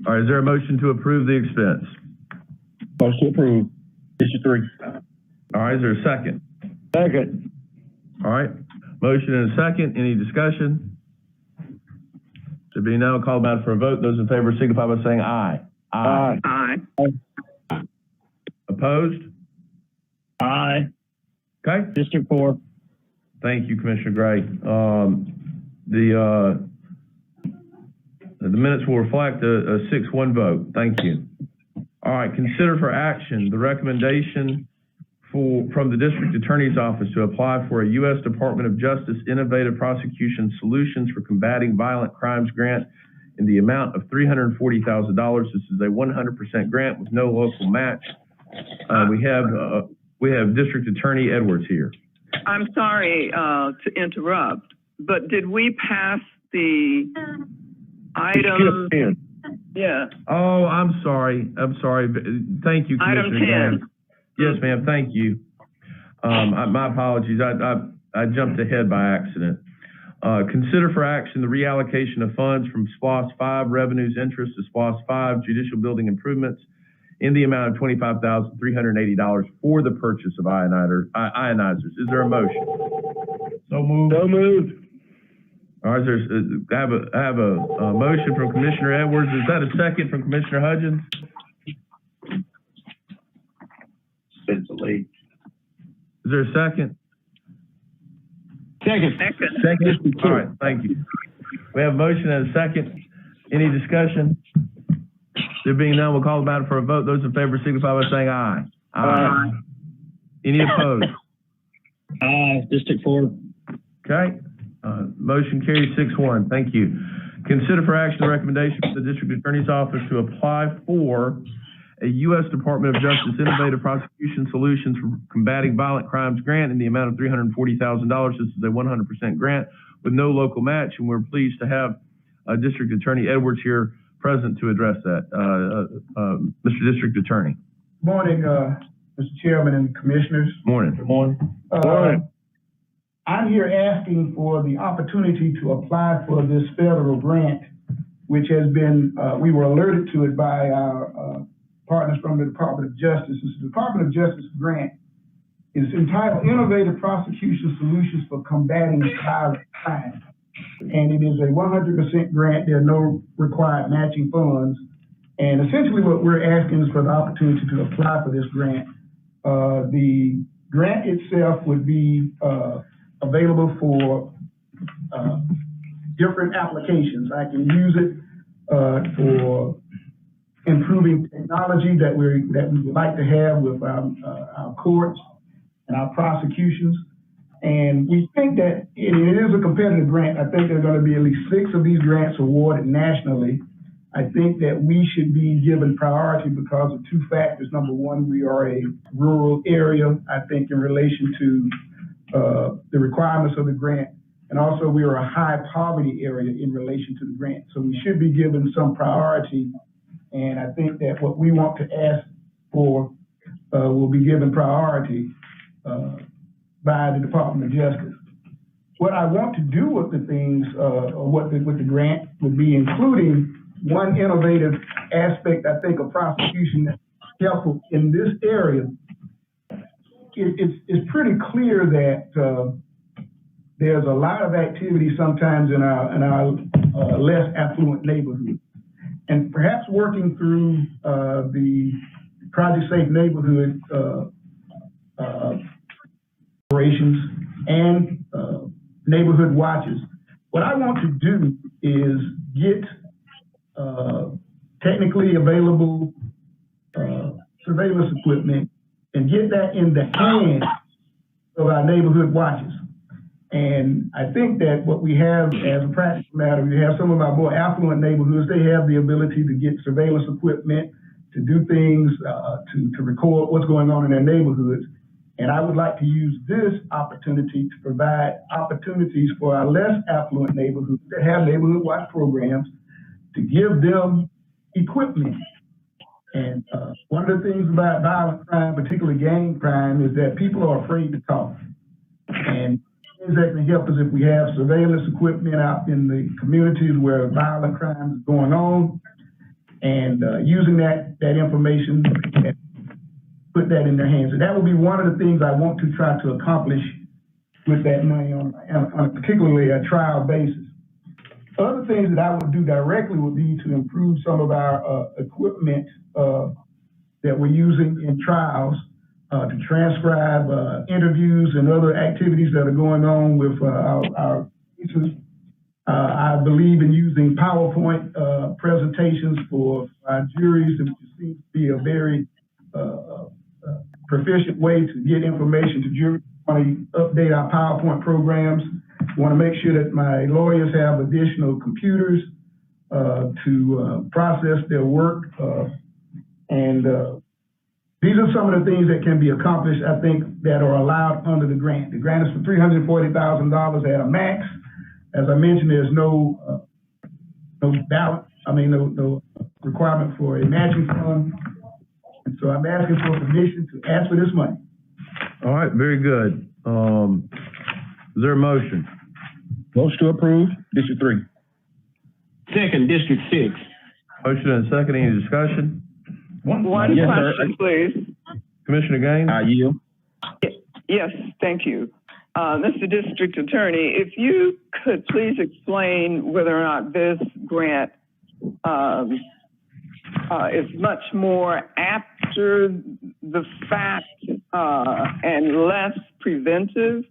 All right. Is there a motion to approve the expense? Motion to approve. Issue 3. All right, is there a second? Second. All right, motion and a second. Any discussion? Should be no. Call them out for a vote. Those in favor signify by saying aye. Aye. Aye. Opposed? Aye. Okay. District 4. Thank you, Commissioner Gray. The minutes will reflect a 6-1 vote. Thank you. All right, consider for action the recommendation from the District Attorney's Office to apply for a U.S. Department of Justice Innovative Prosecution Solutions for Combating Violent Crimes grant in the amount of $340,000. This is a 100% grant with no local match. We have District Attorney Edwards here. I'm sorry to interrupt, but did we pass the item? Yeah. Oh, I'm sorry. Thank you, Commissioner. Item 10. Yes, ma'am. Thank you. My apologies. I jumped ahead by accident. Consider for action the reallocation of funds from SPLOST 5 revenues interest to SPLOST 5 judicial building improvements in the amount of $25,380 for the purchase of ionizers. Is there a motion? So moved. So moved. All right, I have a motion from Commissioner Edwards. Is that a second from Commissioner Hudgens? It's late. Is there a second? Second. Second. All right, thank you. We have a motion and a second. Any discussion? There being none, we'll call the matter for a vote. Those in favor signify by saying aye. Aye. Any opposed? Aye. District 4. Okay. Motion carries 6-1. Thank you. Consider for action the recommendation for the District Attorney's Office to apply for a U.S. Department of Justice Innovative Prosecution Solutions for Combating Violent Crimes grant in the amount of $340,000. This is a 100% grant with no local match, and we're pleased to have District Attorney Edwards here present to address that. Mr. District Attorney. Morning, Mr. Chairman and Commissioners. Morning. Good morning. I'm here asking for the opportunity to apply for this federal grant, which has been, we were alerted to it by our partners from the Department of Justice. This Department of Justice grant is entitled Innovative Prosecution Solutions for Combating Violent Crime. And it is a 100% grant. There are no required matching funds. And essentially what we're asking is for the opportunity to apply for this grant. The grant itself would be available for different applications. I can use it for improving technology that we would like to have with our courts and our prosecutions. And we think that it is a competitive grant. I think there are going to be at least 6 of these grants awarded nationally. I think that we should be given priority because of 2 factors. Number one, we are a rural area, I think, in relation to the requirements of the grant. And also we are a high poverty area in relation to the grant. So we should be given some priority. And I think that what we want to ask for will be given priority by the Department of Justice. What I want to do with the things, with the grant would be including one innovative aspect, I think, of prosecution that's helpful in this area. It's pretty clear that there's a lot of activity sometimes in our less affluent neighborhoods. And perhaps working through the Project Safe Neighborhood operations and neighborhood watches, what I want to do is get technically available surveillance equipment and get that in the hands of our neighborhood watches. And I think that what we have as a practical matter, we have some of our more affluent neighborhoods, they have the ability to get surveillance equipment, to do things, to record what's going on in their neighborhoods. And I would like to use this opportunity to provide opportunities for our less affluent neighborhoods that have neighborhood watch programs to give them equipment. And one of the things about violent crime, particularly gang crime, is that people are afraid to talk. And things that can help us if we have surveillance equipment out in the communities where violent crime is going on, and using that information and put that in their hands. And that will be one of the things I want to try to accomplish with that money on particularly a trial basis. Other things that I would do directly would be to improve some of our equipment that we're using in trials to transcribe interviews and other activities that are going on with our cases. I believe in using PowerPoint presentations for our juries, and it seems to be a very proficient way to get information to juries. We want to update our PowerPoint programs. We want to make sure that my lawyers have additional computers to process their work. These are some of the things that can be accomplished, I think, that are allowed under the grant. The grant is for $340,000 at a max. As I mentioned, there's no requirement for a matching fund. And so I'm asking for permission to ask for this money. All right, very good. Is there a motion? Motion to approve, District 3. Second, District 6. Motion and a second. Any discussion? One question, please. Commissioner Gaines? I yield. Yes, thank you. Mr. District Attorney, if you could please explain whether or not this grant is much more after the fact and less preventive,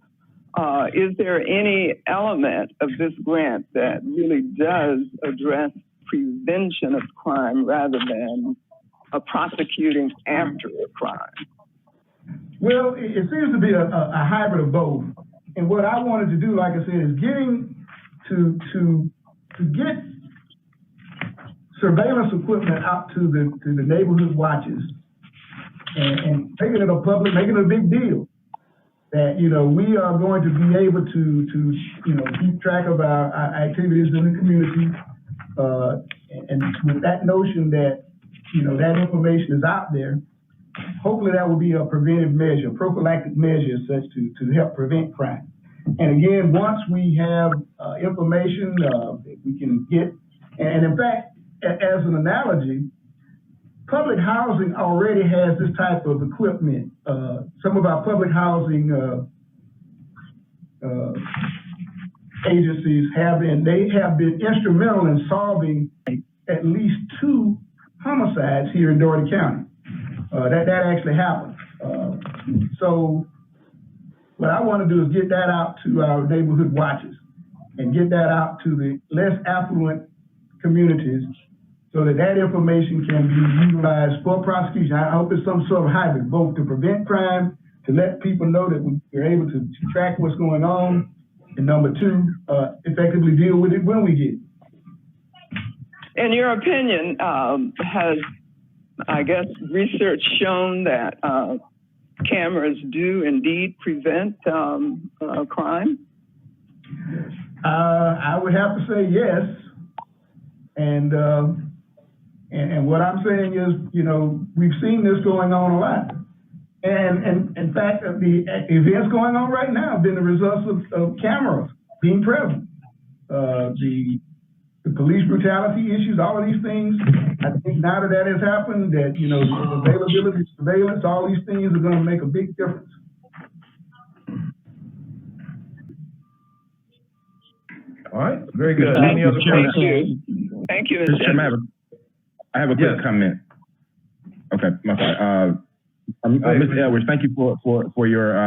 is there any element of this grant that really does address prevention of crime rather than prosecuting after a crime? Well, it seems to be a hybrid of both. And what I wanted to do, like I said, is getting to get surveillance equipment out to the neighborhood watches and making it making it a big deal. That, we are going to be able to keep track of our activities in the community. And with that notion that, that information is out there, hopefully that will be a preventive measure, prophylactic measure such to help prevent crime. And again, once we have information that we can get, and in fact, as an analogy, public housing already has this type of equipment. Some of our public housing agencies have been instrumental in solving at least 2 homicides here in Dougherty County. That actually happened. So what I want to do is get that out to our neighborhood watches and get that out to the less affluent communities so that information can be utilized for prosecution. I hope it's some sort of hybrid, both to prevent crime, to let people know that we're able to track what's going on, and number 2, effectively deal with it when we get it. In your opinion, has, I guess, research shown that cameras do indeed prevent crime? I would have to say yes. And what I'm saying is, we've seen this going on a lot. And in fact, the events going on right now have been the results of cameras being present. The police brutality issues, all of these things, I think now that has happened, that, the availability of surveillance, all these things are going to make a big difference. All right, very good. Any other questions? Thank you. Mr. Chairman, I have a quick comment. Okay, my fault. Mr. Edwards, thank you for your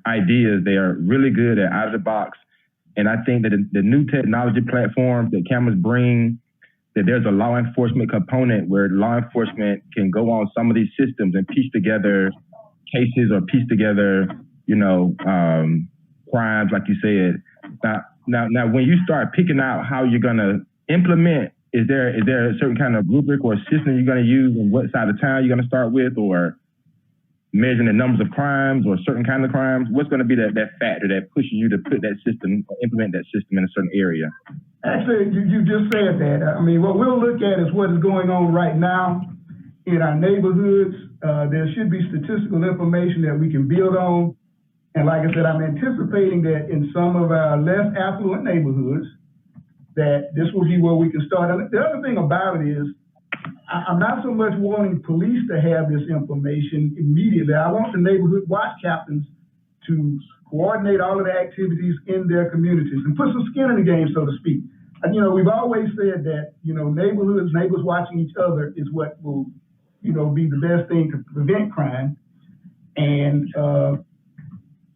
ideas. They are really good and out of the box. And I think that the new technology platforms that cameras bring, that there's a law enforcement component where law enforcement can go on some of these systems and piece together cases or piece together, crimes, like you said. Now, when you start picking out how you're going to implement, is there a certain kind of rubric or system you're going to use, and what side of town you're going to start with, or measuring the numbers of crimes or certain kind of crimes? What's going to be that factor that pushes you to put that system, or implement that system in a certain area? Actually, you just said that. I mean, what we'll look at is what is going on right now in our neighborhoods. There should be statistical information that we can build on. And like I said, I'm anticipating that in some of our less affluent neighborhoods, that this will be where we can start. And the other thing about it is, I'm not so much wanting police to have this information immediately. I want the neighborhood watch captains to coordinate all of the activities in their communities and put some skin in the game, so to speak. And, we've always said that, neighbors watching each other is what will, be the best thing to prevent crime. And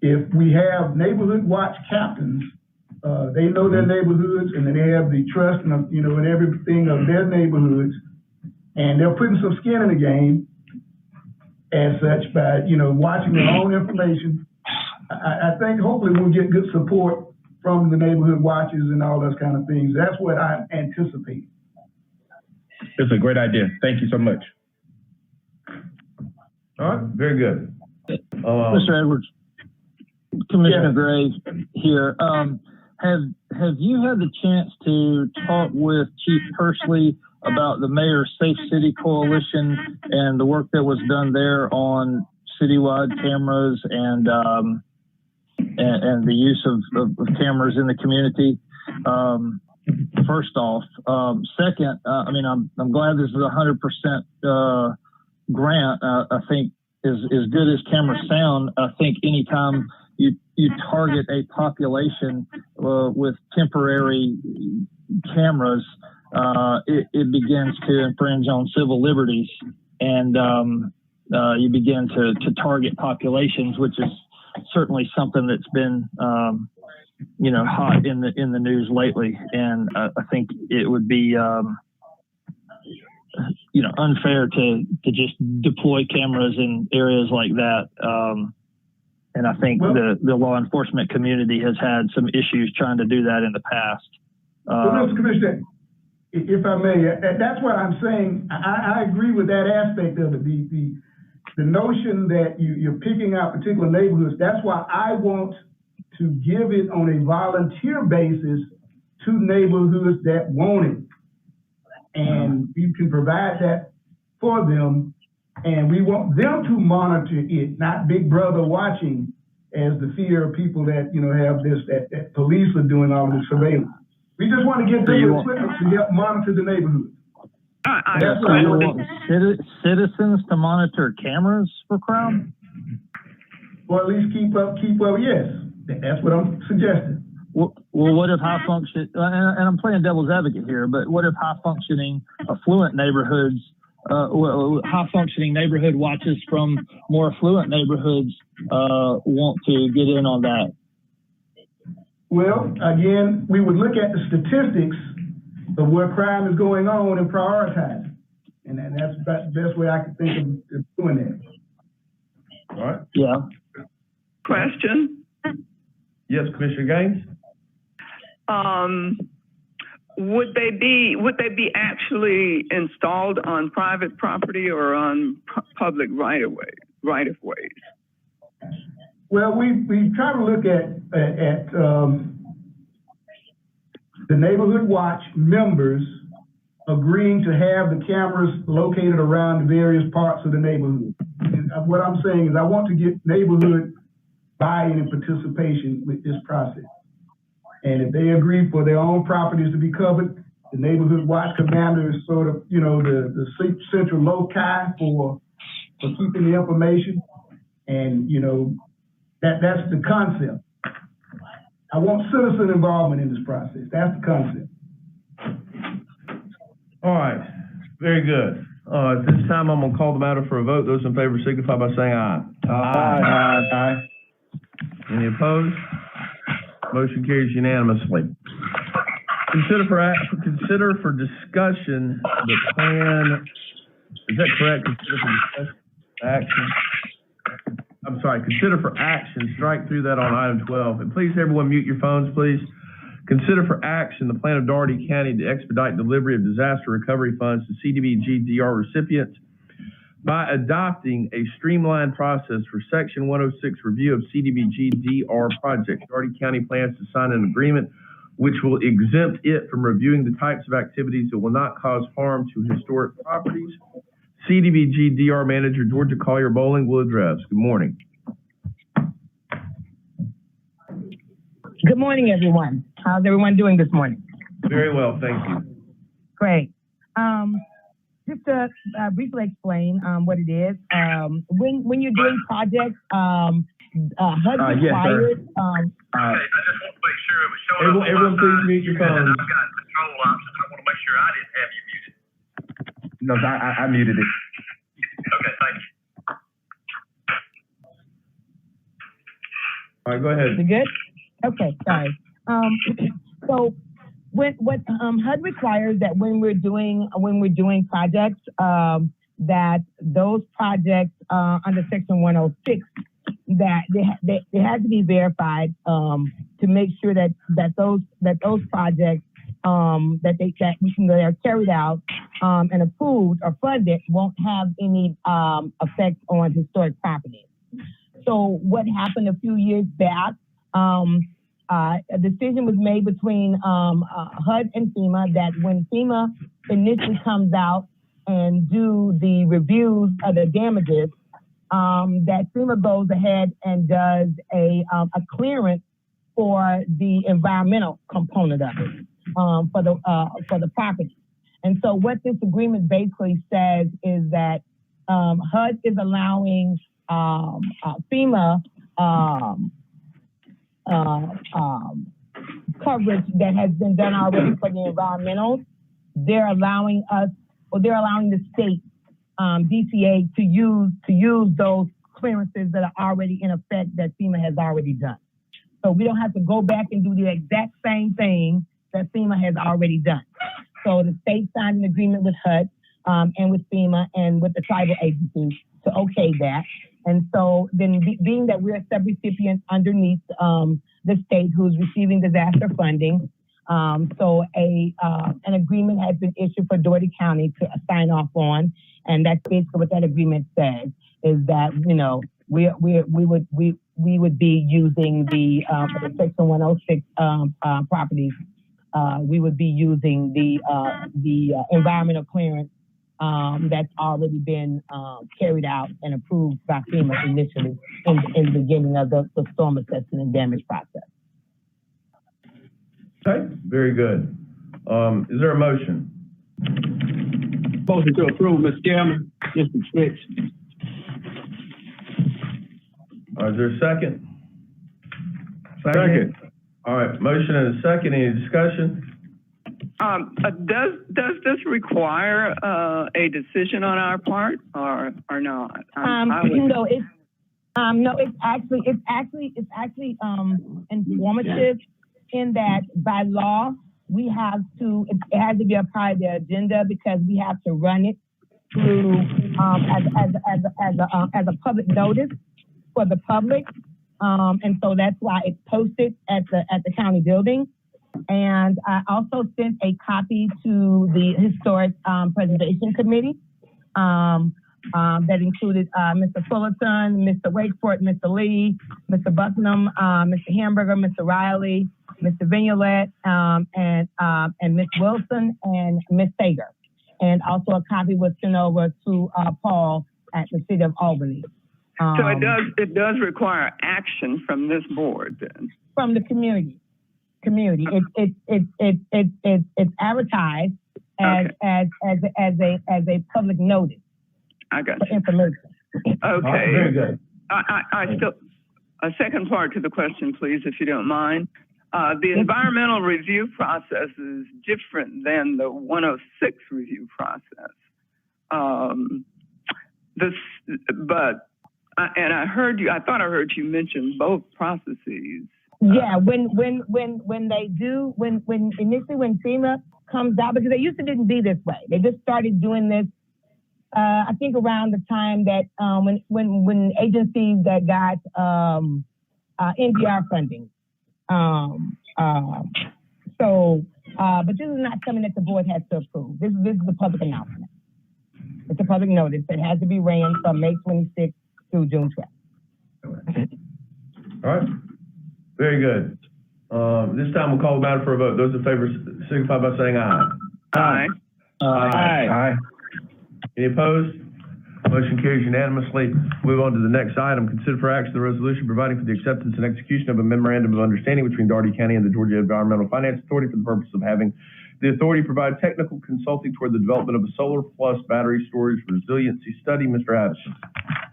if we have neighborhood watch captains, they know their neighborhoods, and then they have the trust and, and everything of their neighborhoods. And they're putting some skin in the game as such by, watching their own information. I think hopefully we'll get good support from the neighborhood watches and all those kind of things. That's what I anticipate. It's a great idea. Thank you so much. All right, very good. Mr. Edwards, Commissioner Gray here. Have you had the chance to talk with Chief Persley about the Mayor's Safe City Coalition and the work that was done there on citywide cameras and the use of cameras in the community? First off, second, I'm glad this is 100% grant. I think as good as cameras sound, I think anytime you target a population with temporary cameras, it begins to infringe on civil liberties, and you begin to target populations, which is certainly something that's been, hot in the news lately. And I think it would be, unfair to just deploy cameras in areas like that. And I think the law enforcement community has had some issues trying to do that in the past. Mr. Commissioner, if I may, that's what I'm saying. I agree with that aspect of it. The notion that you're picking out particular neighborhoods, that's why I want to give it on a volunteer basis to neighborhoods that want it. And we can provide that for them. And we want them to monitor it, not Big Brother watching, as the fear of people that, have this, that police are doing all of the surveillance. We just want to get them equipment to help monitor the neighborhood. So you want citizens to monitor cameras for crowd? Or at least keep up, yes. That's what I'm suggesting. Well, what if high function, and I'm playing devil's advocate here, but what if high functioning, affluent neighborhoods, high functioning neighborhood watches from more affluent neighborhoods want to get in on that? Well, again, we would look at the statistics of where crime is going on and prioritize it. And that's the best way I can think of doing that. All right. Yeah. Question? Yes, Commissioner Gaines? Would they be actually installed on private property or on public right of ways? Well, we try to look at the neighborhood watch members agreeing to have the cameras located around the various parts of the neighborhood. And what I'm saying is I want to get neighborhood buy-in and participation with this process. And if they agree for their own properties to be covered, the neighborhood watch commander is sort of, the central loci for keeping the information. And, that's the concept. I want citizen involvement in this process. That's the concept. All right. Very good. At this time, I'm going to call the matter for a vote. Those in favor signify by saying aye. Aye. Any opposed? Motion carries unanimously. Consider for discussion the plan. Is that correct? Consider for discussion, action. I'm sorry. Consider for action. Strike through that on item 12. And please, everyone, mute your phones, please. Consider for action the plan of Dougherty County to expedite delivery of disaster recovery funds to CDBG DR recipients by adopting a streamlined process for Section 106 review of CDBG DR projects. Dougherty County plans to sign an agreement which will exempt it from reviewing the types of activities that will not cause harm to historic properties. CDBG DR Manager Georgia Collier Bowling will address. Good morning. Good morning, everyone. How's everyone doing this morning? Very well, thank you. Great. Just to briefly explain what it is. When you're doing projects, HUD requires. Yes, sir. I just want to make sure it was showing up. Everyone, please mute your phones. I've got control options. I want to make sure I didn't have you muted. No, I muted it. Okay, thank you. All right, go ahead. You good? Okay, sorry. So what HUD requires that when we're doing projects, that those projects under Section 106, that they had to be verified to make sure that those projects that they are carried out and approved or funded won't have any effect on historic properties. So what happened a few years back? A decision was made between HUD and FEMA that when FEMA initially comes out and do the reviews of the damages, that FEMA goes ahead and does a clearance for the environmental component of it for the property. And so what this agreement basically says is that HUD is allowing FEMA coverage that has been done already for the environmental. They're allowing us, or they're allowing the state DCA to use those clearances that are already in effect that FEMA has already done. So we don't have to go back and do the exact same thing that FEMA has already done. So the state signed an agreement with HUD and with FEMA and with the tribal agencies to okay that. And so then being that we're a subrecipient underneath the state who's receiving disaster funding, so an agreement has been issued for Dougherty County to sign off on, and that's basically what that agreement says, is that, you know, we would be using the for the Section 106 properties. We would be using the environmental clearance that's already been carried out and approved by FEMA initially in the beginning of the storm assessment and damage process. Okay, very good. Is there a motion? Motion to approve, Mr. Chairman. Mr. Fritz. Is there a second? Second. All right, motion and a second. Any discussion? Does this require a decision on our part or not? No, it's actually informative in that by law we have to. It has to be a part of the agenda because we have to run it through as a public notice for the public, and so that's why it's posted at the county building. And I also sent a copy to the Historic Preservation Committee that included Mr. Fullerton, Mr. Wakeford, Mr. Lee, Mr. Bucknam, Mr. Hamburger, Mr. Riley, Mr. Vignolet, and Ms. Wilson and Ms. Sager. And also a copy was sent over to Paul at the City of Albany. So it does require action from this board then? From the community. It's advertised as a public notice. I got for you. Information. Okay. Very good. I still a second part to the question, please, if you don't mind. The environmental review process is different than the 106 review process. I thought I heard you mention both processes. Yeah, when FEMA comes out, because they used to didn't be this way. They just started doing this, I think around the time that when agencies that got NDR funding. But this is not something that the board has to approve. This is a public announcement. It's a public notice that has to be ran from May 26th through June 12th. All right. Very good. This time we'll call the matter for a vote. Those in favor signify by saying aye. Aye. Aye. Any opposed? Motion carries unanimously. Move on to the next item. Consider for action the resolution providing for the acceptance and execution of a memorandum of understanding between Dougherty County and the Georgia Environmental Finance Authority for the purpose of having the authority provide technical consulting toward the development of a solar plus battery storage resiliency study. Mr. Addison.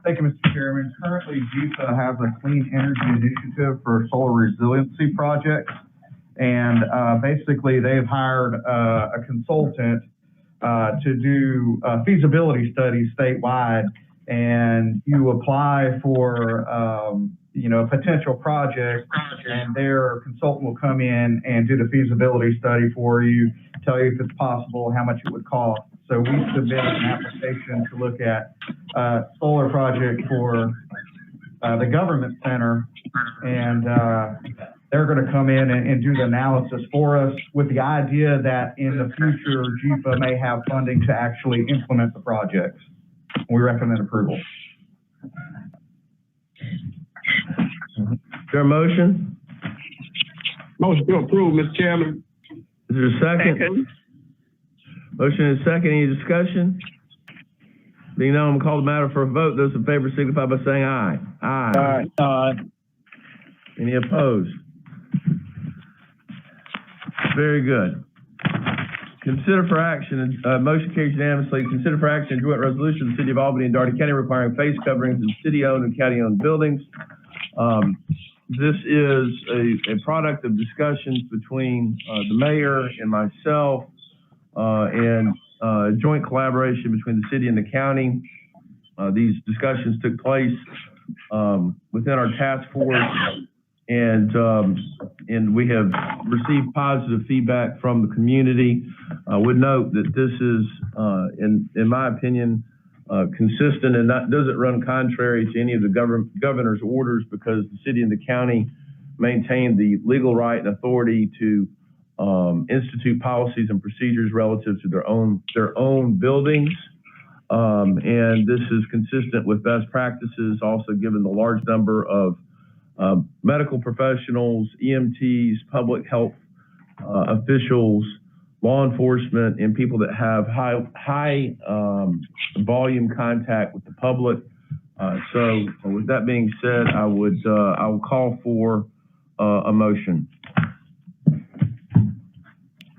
Thank you, Mr. Chairman. Currently, GEFA has a clean energy initiative for solar resiliency projects. And basically, they've hired a consultant to do feasibility studies statewide. And you apply for, a potential project, and their consultant will come in and do the feasibility study for you, tell you if it's possible, how much it would cost. So we submit an application to look at solar project for the government center, and they're going to come in and do the analysis for us with the idea that in the future, GEFA may have funding to actually implement the projects. We recommend approval. Is there a motion? Motion to approve, Mr. Chairman. Is there a second? Motion and a second. Any discussion? Being none, I'm going to call the matter for a vote. Those in favor signify by saying aye. Aye. Aye. Any opposed? Very good. Consider for action, motion carries unanimously. Consider for action a joint resolution of the City of Albany and Dougherty County requiring face coverings in city-owned and county-owned buildings. This is a product of discussions between the mayor and myself and joint collaboration between the city and the county. These discussions took place within our task force, and we have received positive feedback from the community. I would note that this is, in my opinion, consistent and doesn't run contrary to any of the governor's orders, because the city and the county maintain the legal right and authority to institute policies and procedures relative to their own buildings. And this is consistent with best practices, also given the large number of medical professionals, EMTs, public health officials, law enforcement, and people that have high volume contact with the public. So with that being said, I will call for a motion.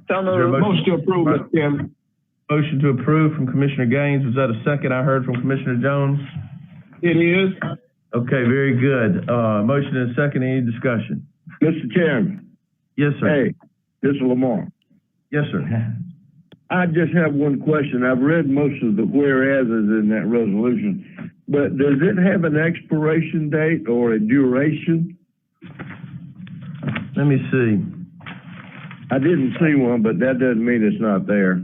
Motion to approve, Mr. Chairman. Motion to approve from Commissioner Gaines. Was that a second I heard from Commissioner Jones? It is. Okay, very good. Motion and a second. Any discussion? Mr. Chairman. Yes, sir. Hey, this is Lamar. Yes, sir. I just have one question. I've read most of the whereases in that resolution, but does it have an expiration date or a duration? Let me see. I didn't see one, but that doesn't mean it's not there.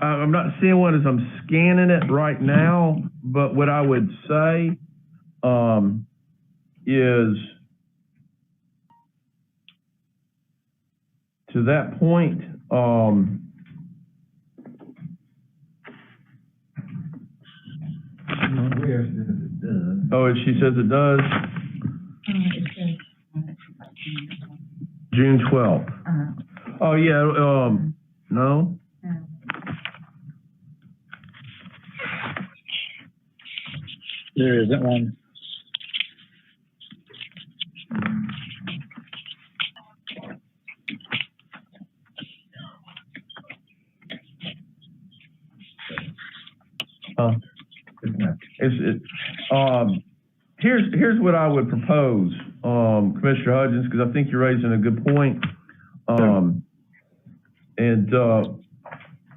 I'm not seeing one as I'm scanning it right now, but what I would say is, to that point, she says it does. June 12th. Oh, yeah, no? There isn't one. Here's what I would propose, Commissioner Hudgens, because I think you're raising a good point. And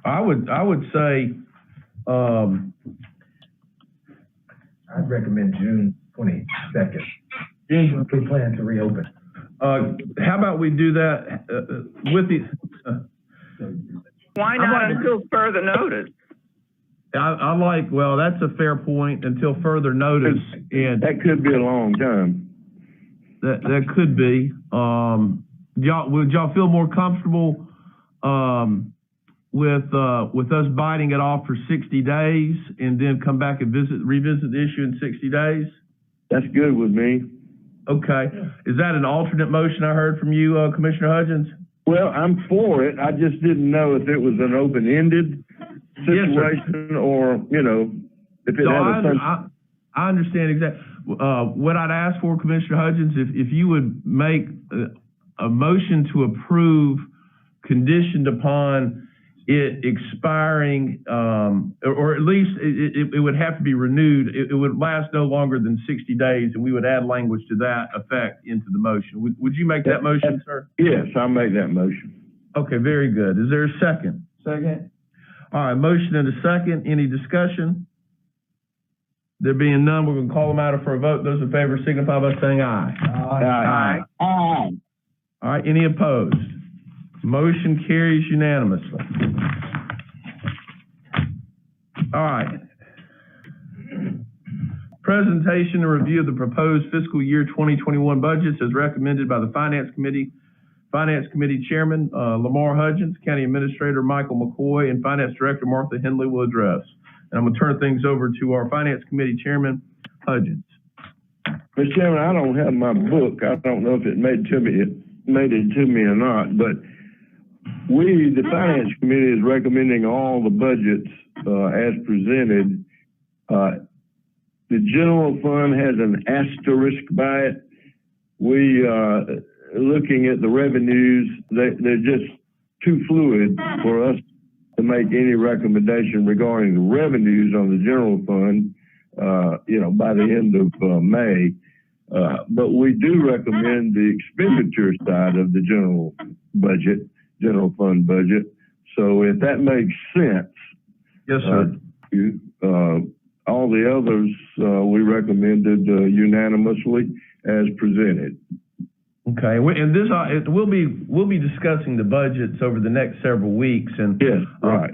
I would say I'd recommend June 22nd. June, we plan to reopen. How about we do that with the? Why not until further notice? Well, that's a fair point, until further notice. And that could be a long time. That could be. Would y'all feel more comfortable with us biting it off for 60 days and then come back and revisit the issue in 60 days? That's good with me. Okay. Is that an alternate motion I heard from you, Commissioner Hudgens? Well, I'm for it. I just didn't know if it was an open-ended situation, or, if it had I understand exactly. What I'd ask for, Commissioner Hudgens, if you would make a motion to approve conditioned upon it expiring, or at least it would have to be renewed. It would last no longer than 60 days, and we would add language to that effect into the motion. Would you make that motion, sir? Yes, I'll make that motion. Okay, very good. Is there a second? Second. All right, motion and a second. Any discussion? There being none, we're going to call them out for a vote. Those in favor signify by saying aye. Aye. All right, any opposed? Motion carries unanimously. All right. Presentation and review of the proposed fiscal year 2021 budgets as recommended by the Finance Committee. Finance Committee Chairman Lamar Hudgens, County Administrator Michael McCoy, and Finance Director Martha Henley will address. And I'm going to turn things over to our Finance Committee Chairman, Hudgens. Mr. Chairman, I don't have my book. I don't know if it made it to me or not, but the Finance Committee is recommending all the budgets as presented. The general fund has an asterisk by it. Looking at the revenues, they're just too fluid for us to make any recommendation regarding the revenues on the general fund, by the end of May. But we do recommend the expenditure side of the general fund budget. So if that makes sense. Yes, sir. All the others, we recommended unanimously as presented. Okay, and this we'll be discussing the budgets over the next several weeks, and yes, right.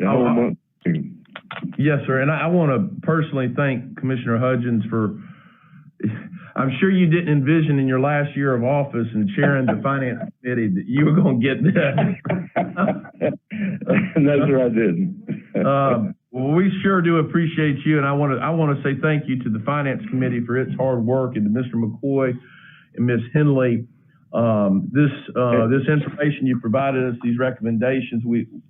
Yes, sir. And I want to personally thank Commissioner Hudgens for. I'm sure you didn't envision in your last year of office and chairing the finance committee that you were going to get this. No, sir, I didn't. Well, we sure do appreciate you, and I want to say thank you to the finance committee for its hard work, and to Mr. McCoy and Ms. Henley. This information you provided us, these recommendations,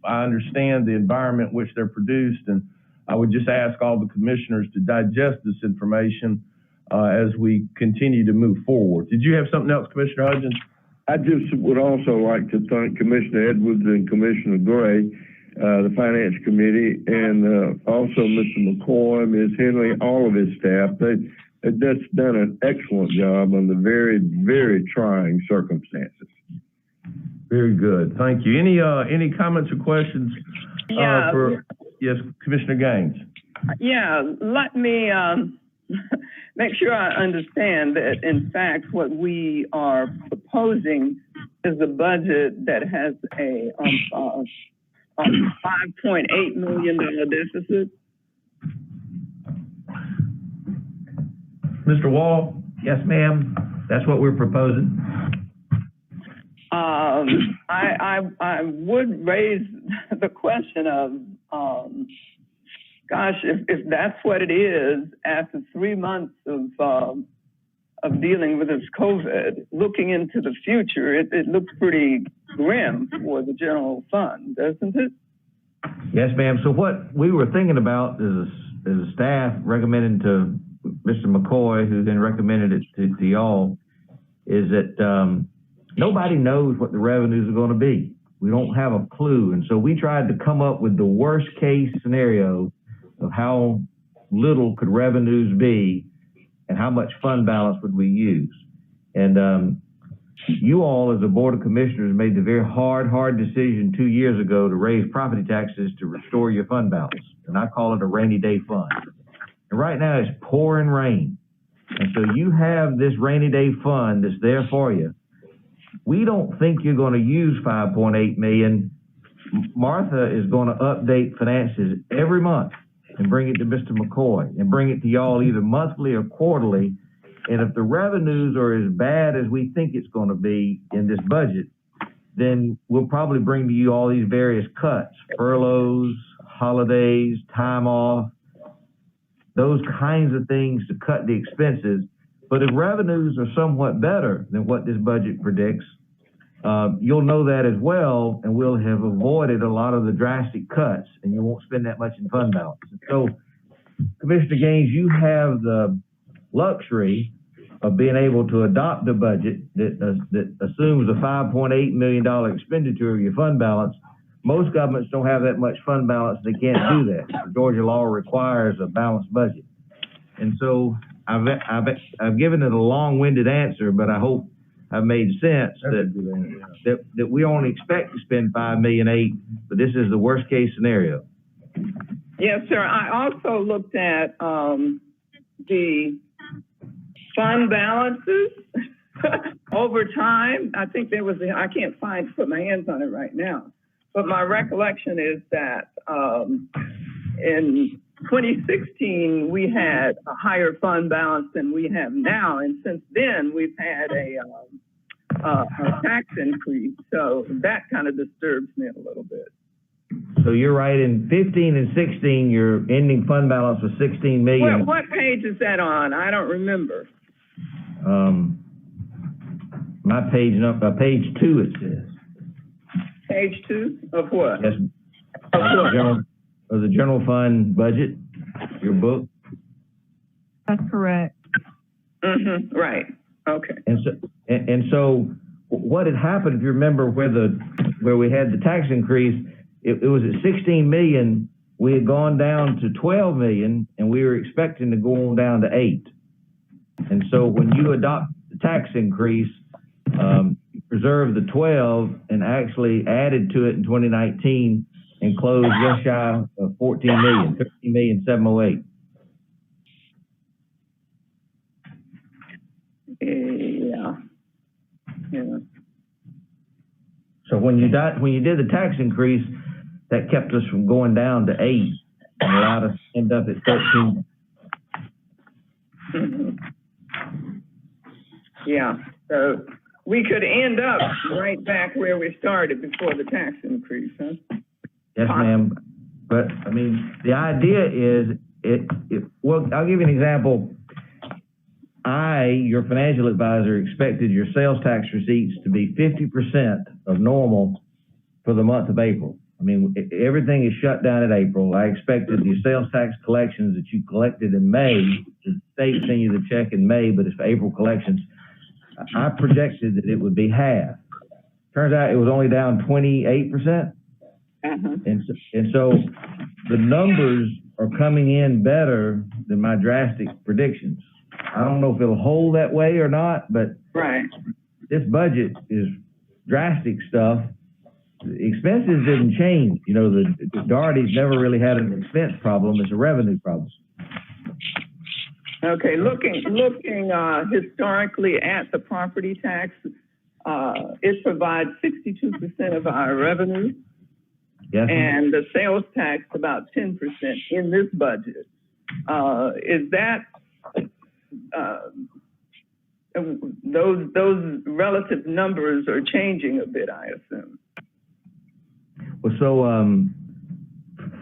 I understand the environment in which they're produced, and I would just ask all the commissioners to digest this information as we continue to move forward. Did you have something else, Commissioner Hudgens? I just would also like to thank Commissioner Edwards and Commissioner Gray, the Finance Committee, and also Mr. McCoy, Ms. Henley, all of his staff. They've just done an excellent job under very, very trying circumstances. Very good. Thank you. Any comments or questions? Yes, Commissioner Gaines. Yeah, let me make sure I understand that, in fact, what we are proposing is a budget that has a $5.8 million deficit. Mr. Wall? Yes, ma'am. That's what we're proposing. I would raise the question of, gosh, if that's what it is after 3 months of dealing with this COVID, looking into the future, it looks pretty grim for the general fund, doesn't it? Yes, ma'am. So what we were thinking about as a staff, recommending to Mr. McCoy, who then recommended it to y'all, is that nobody knows what the revenues are going to be. We don't have a clue. And so we tried to come up with the worst case scenario of how little could revenues be and how much fund balance would we use. And you all as a Board of Commissioners made the very hard decision 2 years ago to raise property taxes to restore your fund balance. And I call it a rainy day fund. And right now it's pouring rain. And so you have this rainy day fund that's there for you. We don't think you're going to use $5.8 million. Martha is going to update finances every month and bring it to Mr. McCoy and bring it to y'all either monthly or quarterly. And if the revenues are as bad as we think it's going to be in this budget, then we'll probably bring to you all these various cuts, furloughs, holidays, time off, those kinds of things to cut the expenses. But if revenues are somewhat better than what this budget predicts, you'll know that as well, and we'll have avoided a lot of the drastic cuts, and you won't spend that much in fund balance. So, Commissioner Gaines, you have the luxury of being able to adopt a budget that assumes a $5.8 million expenditure of your fund balance. Most governments don't have that much fund balance. They can't do that. The Georgia law requires a balanced budget. And so I've given it a long-winded answer, but I hope I've made sense that we only expect to spend $5.8 million, but this is the worst case scenario. Yes, sir. I also looked at the fund balances over time. I think there was, I can't put my hands on it right now, but my recollection is that in 2016, we had a higher fund balance than we have now. And since then, we've had a tax increase. So that kind of disturbs me a little bit. So you're right. In 15 and 16, your ending fund balance was $16 million. What page is that on? I don't remember. My page 2, it says. Page 2 of what? Yes. Of the general fund budget, your book. That's correct. Mm-hmm. Right. Okay. And so what had happened, if you remember where we had the tax increase, it was at 16 million. We had gone down to 12 million, and we were expecting to go on down to 8. And so when you adopt the tax increase, preserved the 12 and actually added to it in 2019 and closed just shy of 14 million, 13,708,000. Yeah. So when you did the tax increase, that kept us from going down to 8 and allowed us to end up at 13. Yeah, so we could end up right back where we started before the tax increase, huh? Yes, ma'am. But I mean, the idea is well, I'll give you an example. Your financial advisor, expected your sales tax receipts to be 50% of normal for the month of April. I mean, everything is shut down in April. I expected your sales tax collections that you collected in May, the state sent you the check in May, but it's for April collections. I projected that it would be half. Turns out it was only down 28%. And so the numbers are coming in better than my drastic predictions. I don't know if it'll hold that way or not, but this budget is drastic stuff. Expenses didn't change. You know, the Daugherty's never really had an expense problem. It's a revenue problem. Okay, looking historically at the property tax, it provides 62% of our revenue. Yes. And the sales tax about 10% in this budget. Is that those relative numbers are changing a bit, I assume? Well, so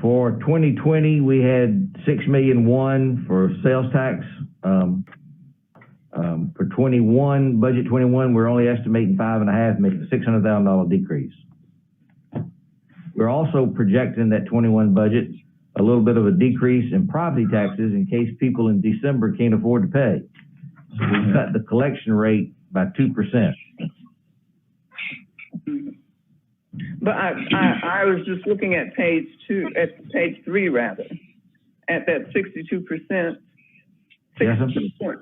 for 2020, we had $6.1 million for sales tax. For 21, budget 21, we're only estimating $5.5 million, $600,000 decrease. We're also projecting that 21 budget a little bit of a decrease in property taxes in case people in December can't afford to pay. So we cut the collection rate by 2%. But I was just looking at page 3 rather, at that 62%. Yes,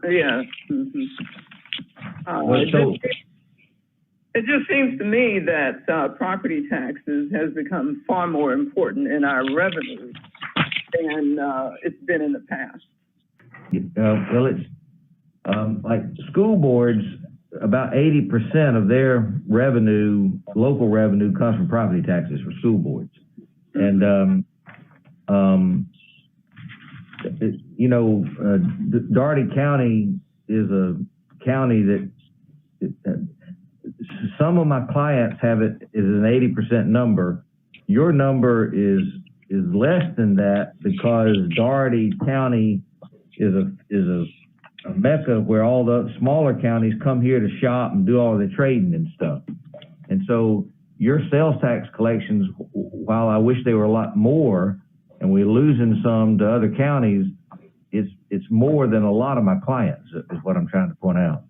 yeah. It just seems to me that property taxes has become far more important in our revenue than it's been in the past. Well, it's like school boards, about 80% of their revenue, local revenue, comes from property taxes for school boards. And, Daugherty County is a county that some of my clients have it as an 80% number. Your number is less than that because Daugherty County is a mecca where all the smaller counties come here to shop and do all the trading and stuff. And so your sales tax collections, while I wish they were a lot more, and we're losing some to other counties, it's more than a lot of my clients, is what I'm trying to point out.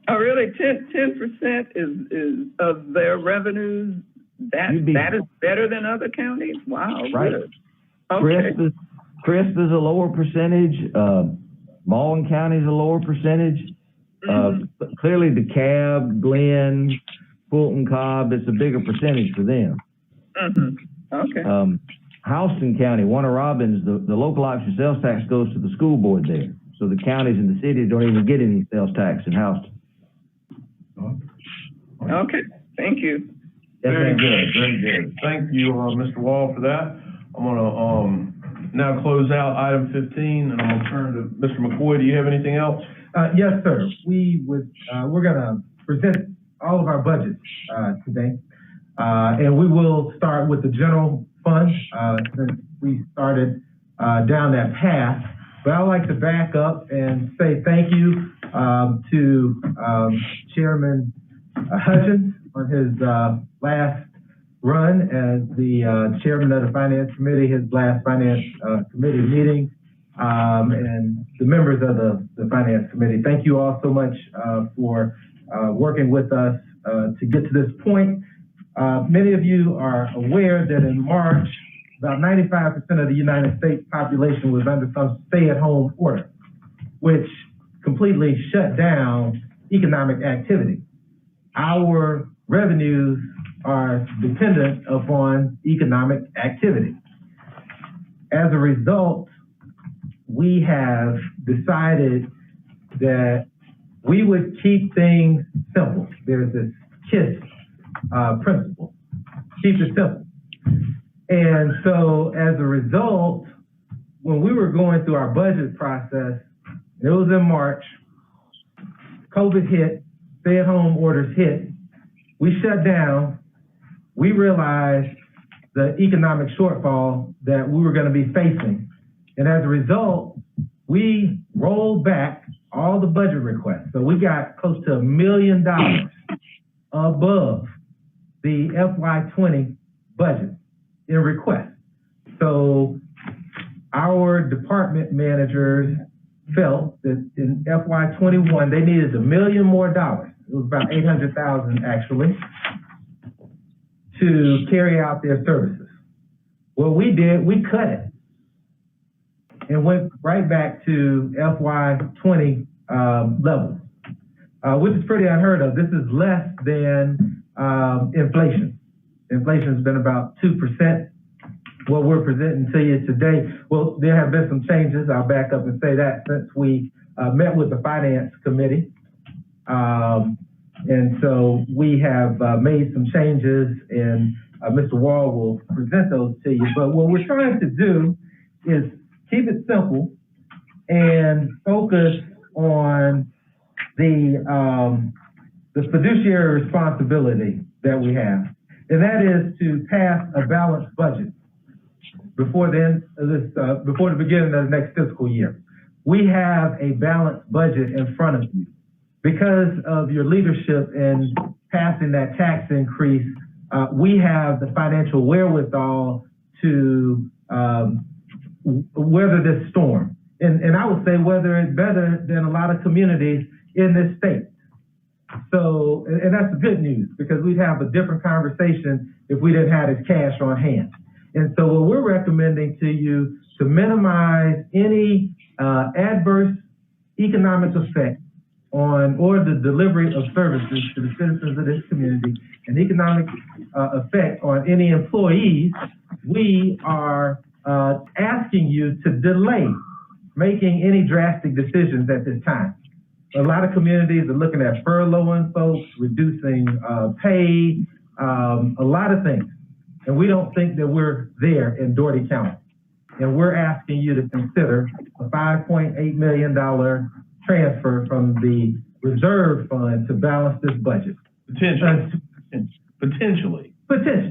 Oh, really? 10% is of their revenues? That is better than other counties? Wow. Right. Good. Okay. Crisp is a lower percentage. Mullen County is a lower percentage. But clearly DeKalb, Glenn, Fulton, Cobb, it's a bigger percentage for them. Okay. Houston County, Warner Robins, the local option sales tax goes to the school board there. So the counties and the cities don't even get any sales tax in Houston. Okay, thank you. Very good, very good. Thank you, Mr. Wall, for that. I'm going to now close out item 15, and I'm going to turn to Mr. McCoy. Do you have anything else? Yes, sir. We're going to present all of our budgets today, and we will start with the general fund since we started down that path. But I'd like to back up and say thank you to Chairman Hutchins on his last run as the chairman of the Finance Committee, his last Finance Committee meeting, and the members of the Finance Committee. Thank you all so much for working with us to get to this point. Many of you are aware that in March, about 95% of the United States population was under some stay-at-home order, which completely shut down economic activity. Our revenues are dependent upon economic activity. As a result, we have decided that we would keep things simple. There's this KISS principle, keep it simple. And so as a result, when we were going through our budget process, it was in March, COVID hit, stay-at-home orders hit, we shut down, we realized the economic shortfall that we were going to be facing. And as a result, we rolled back all the budget requests. So we got close to $1 million above the FY20 budget in requests. So our department managers felt that in FY21, they needed $1 million more. It was about $800,000 actually, to carry out their services. What we did, we cut it and went right back to FY20 levels, which is pretty unheard of. This is less than inflation. Inflation's been about 2%. What we're presenting to you today, well, there have been some changes. I'll back up and say that since we met with the Finance Committee. And so we have made some changes, and Mr. Wall will present those to you. But what we're trying to do is keep it simple and focus on the fiduciary responsibility that we have, and that is to pass a balanced budget before the beginning of the next fiscal year. We have a balanced budget in front of you. Because of your leadership in passing that tax increase, we have the financial wherewithal to weather this storm. And I would say weather it better than a lot of communities in this state. So, and that's the good news, because we'd have a different conversation if we didn't have this cash on hand. And so what we're recommending to you to minimize any adverse economic effect on or the delivery of services to the citizens of this community and economic effect on any employees, we are asking you to delay making any drastic decisions at this time. A lot of communities are looking at furloughing folks, reducing pay, a lot of things. And we don't think that we're there in Dougherty County. And we're asking you to consider a $5.8 million transfer from the reserve fund to balance this budget. Potentially.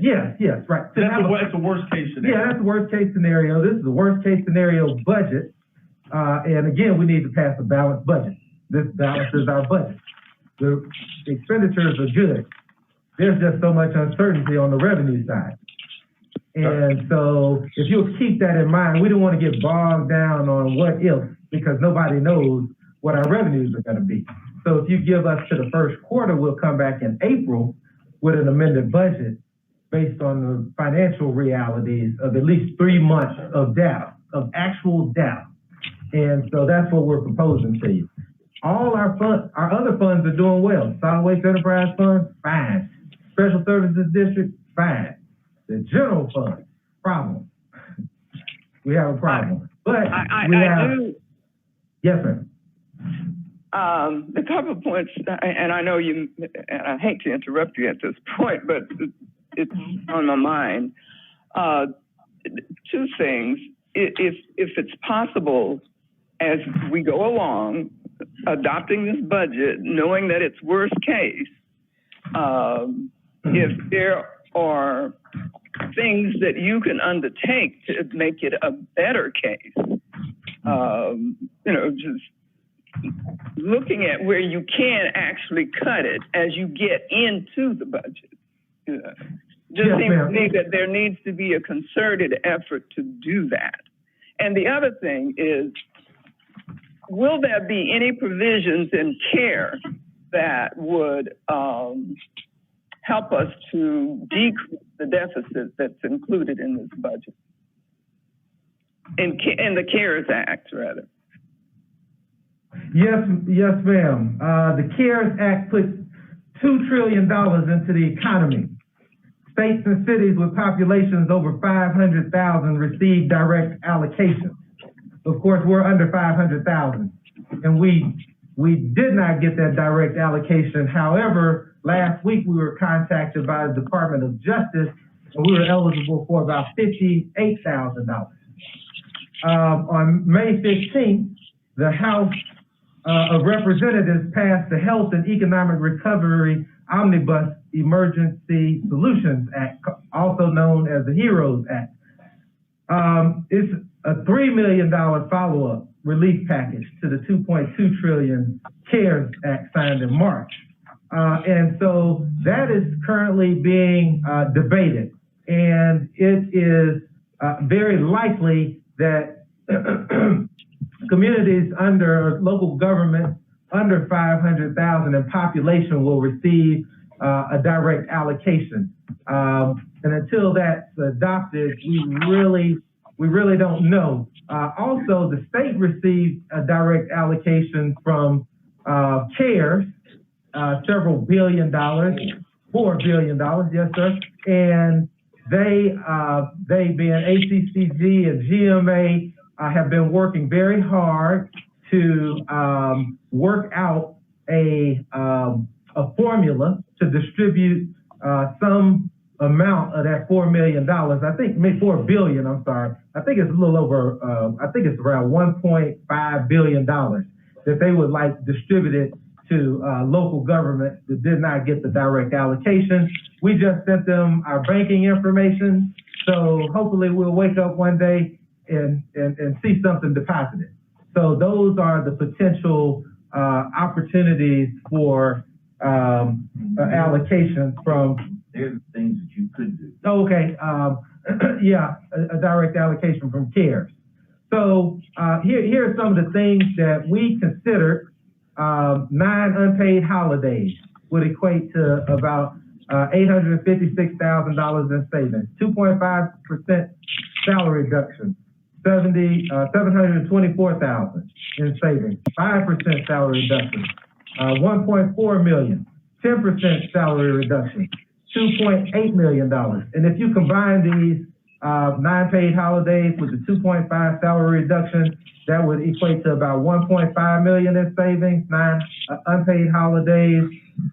Yes, right. That's the worst case scenario. Yeah, that's the worst case scenario. This is the worst case scenario budget. And again, we need to pass a balanced budget. This balances our budget. The expenditures are good. There's just so much uncertainty on the revenue side. And so if you'll keep that in mind, we don't want to get bogged down on what if, because nobody knows what our revenues are going to be. So if you give us to the first quarter, we'll come back in April with an amended budget based on the financial realities of at least 3 months of data, of actual data. And so that's what we're proposing to you. All our other funds are doing well. Solid Waste Enterprise Fund, fine. Special Services District, fine. The general fund, problem. We have a problem. But yes, ma'am. A couple of points, and I know you, and I hate to interrupt you at this point, but it's on my mind. Two things. If it's possible, as we go along, adopting this budget, knowing that it's worst case, if there are things that you can undertake to make it a better case, just looking at where you can actually cut it as you get into the budget. Just seems to me that there needs to be a concerted effort to do that. And the other thing is, will there be any provisions in CARE that would help us to decrease the deficit that's included in this budget? In the CARES Act, rather. Yes, ma'am. The CARES Act puts $2 trillion into the economy. States and cities with populations over 500,000 receive direct allocations. Of course, we're under 500,000, and we did not get that direct allocation. However, last week we were contacted by the Department of Justice, and we were eligible for about $58,000. On May 15th, the House of Representatives passed the Health and Economic Recovery Omnibus Emergency Solutions Act, also known as the HEROES Act. It's a $3 million follow-up relief package to the $2.2 trillion CARES Act signed in March. And so that is currently being debated, and it is very likely that communities under local government under 500,000 in population will receive a direct allocation. And until that's adopted, we really don't know. Also, the state received a direct allocation from CARES, several $4 billion, yes, sir. And they being ACCG and GMA, have been working very hard to work out a formula to distribute some amount of that $4 million. I think maybe $4 billion. I'm sorry. I think it's a little over. I think it's around $1.5 billion that they would like distributed to local governments that did not get the direct allocation. We just sent them our banking information, so hopefully we'll wake up one day and see something deposited. So those are the potential opportunities for allocations from. They're the things that you could do. Okay, yeah, a direct allocation from CARES. So here are some of the things that we considered. 9 unpaid holidays would equate to about $856,000 in savings. 2.5% salary reduction. $724,000 in savings, 5% salary reduction, 1.4 million, 10% salary reduction, $2.8 million. And if you combine these 9 paid holidays with the 2.5 salary reduction, that would equate to about 1.5 million in savings. 9 unpaid holidays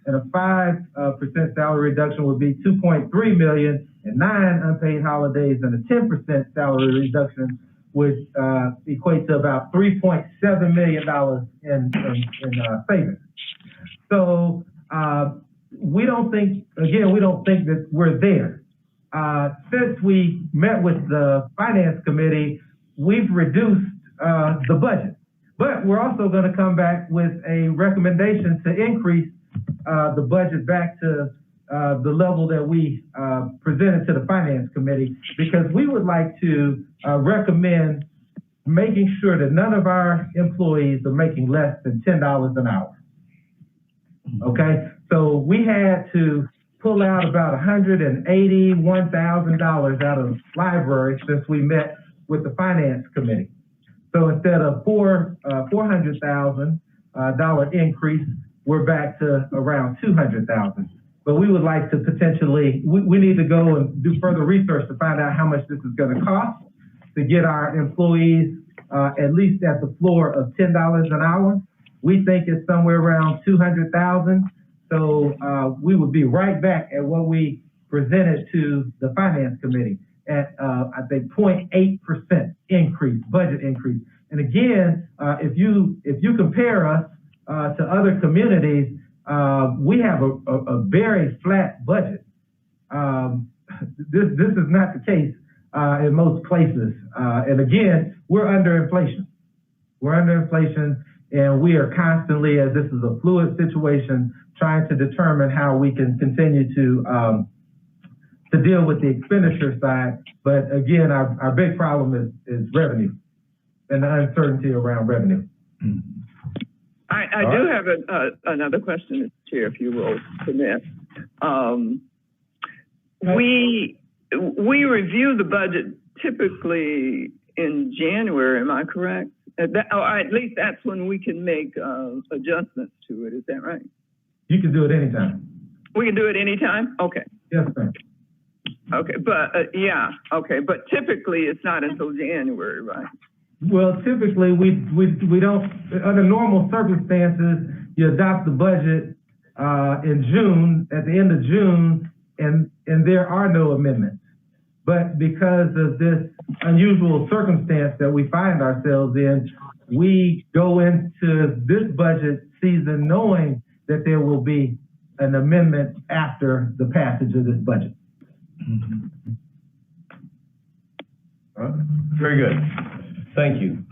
and a 5% salary reduction would be 2.3 million, and 9 unpaid holidays and a 10% salary reduction would equate to about $3.7 million in savings. So we don't think that we're there. Since we met with the Finance Committee, we've reduced the budget. But we're also going to come back with a recommendation to increase the budget back to the level that we presented to the Finance Committee, because we would like to recommend making sure that none of our employees are making less than $10 an hour. Okay, so we had to pull out about $181,000 out of library since we met with the Finance Committee. So instead of $400,000 increase, we're back to around $200,000. But we would like to potentially, we need to go and do further research to find out how much this is going to cost to get our employees at least at the floor of $10 an hour. We think it's somewhere around $200,000. So we would be right back at what we presented to the Finance Committee at, I think, 0.8% increase, budget increase. And again, if you compare us to other communities, we have a very flat budget. This is not the case in most places. And again, we're under inflation. We're under inflation, and we are constantly, as this is a fluid situation, trying to determine how we can continue to deal with the expenditure side. But again, our big problem is revenue and the uncertainty around revenue. I do have another question, Chair, if you will permit. We review the budget typically in January, am I correct? or at least that's when we can make adjustments to it. Is that right? You can do it anytime. We can do it anytime? Okay. Yes, ma'am. Okay, but yeah, okay, but typically it's not until January, right? Well, typically we don't, under normal circumstances, you adopt the budget in June, at the end of June, and there are no amendments. But because of this unusual circumstance that we find ourselves in, we go into this budget season knowing that there will be an amendment after the passage of this budget. All right. Very good. Thank you.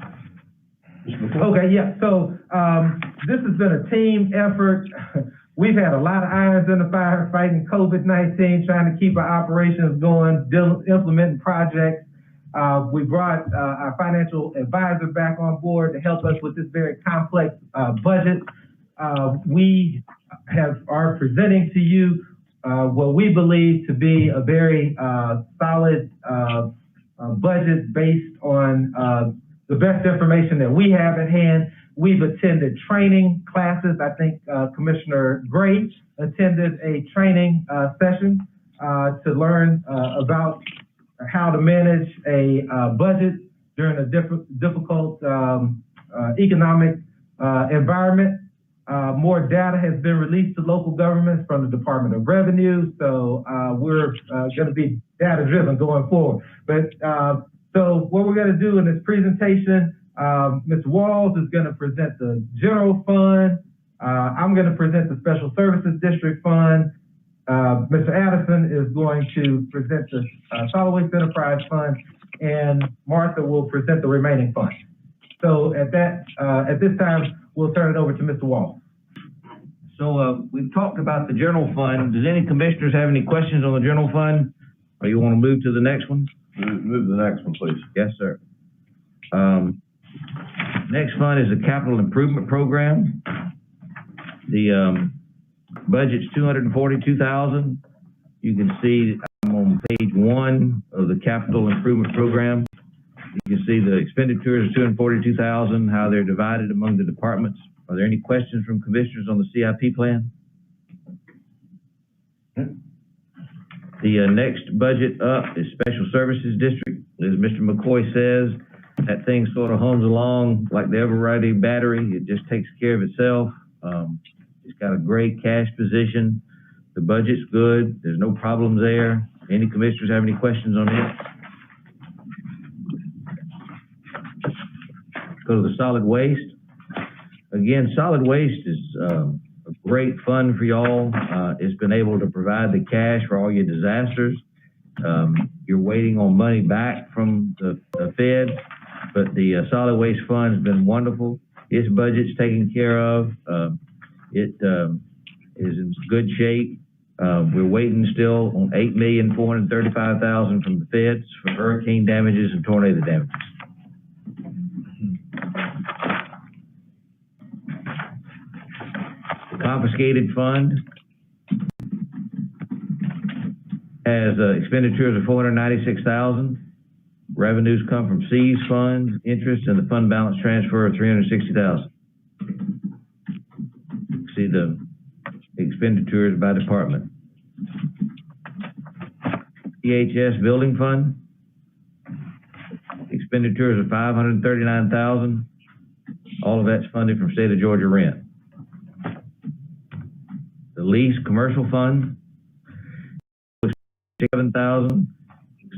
Okay, yeah, so this has been a team effort. We've had a lot of irons in the fire fighting COVID-19, trying to keep our operations going, implementing projects. We brought our financial advisor back on board to help us with this very complex budget. We are presenting to you what we believe to be a very solid budget based on the best information that we have at hand. We've attended training classes. I think Commissioner Gray attended a training session to learn about how to manage a budget during a difficult economic environment. More data has been released to local governments from the Department of Revenue, so we're going to be data-driven going forward. But so what we're going to do in this presentation, Mr. Walls is going to present the general fund. I'm going to present the Special Services District Fund. Mr. Addison is going to present the Solid Waste Enterprise Fund, and Martha will present the remaining funds. So at this time, we'll turn it over to Mr. Walls. So we've talked about the general fund. Does any commissioners have any questions on the general fund? Or you want to move to the next one? Move to the next one, please. Yes, sir. Next fund is the Capital Improvement Program. The budget's $242,000. You can see I'm on page 1 of the Capital Improvement Program. You can see the expenditures are $242,000, how they're divided among the departments. Are there any questions from commissioners on the CIP plan? The next budget up is Special Services District. As Mr. McCoy says, that thing sort of hums along like the ever-ready battery. It just takes care of itself. It's got a great cash position. The budget's good. There's no problems there. Any commissioners have any questions on it? Go to the solid waste. Again, solid waste is a great fund for y'all. It's been able to provide the cash for all your disasters. You're waiting on money back from the Fed, but the solid waste fund has been wonderful. Its budget's taken care of. It is in good shape. We're waiting still on $8,435,000 from the Feds for hurricane damages and tornado damages. The confiscated fund has expenditures of $496,000. Revenues come from C's funds, interest, and the fund balance transfer of $360,000. See the expenditures by department. EHS building fund, expenditures of $539,000. All of that's funded from state of Georgia rent. The lease commercial fund, $7,000.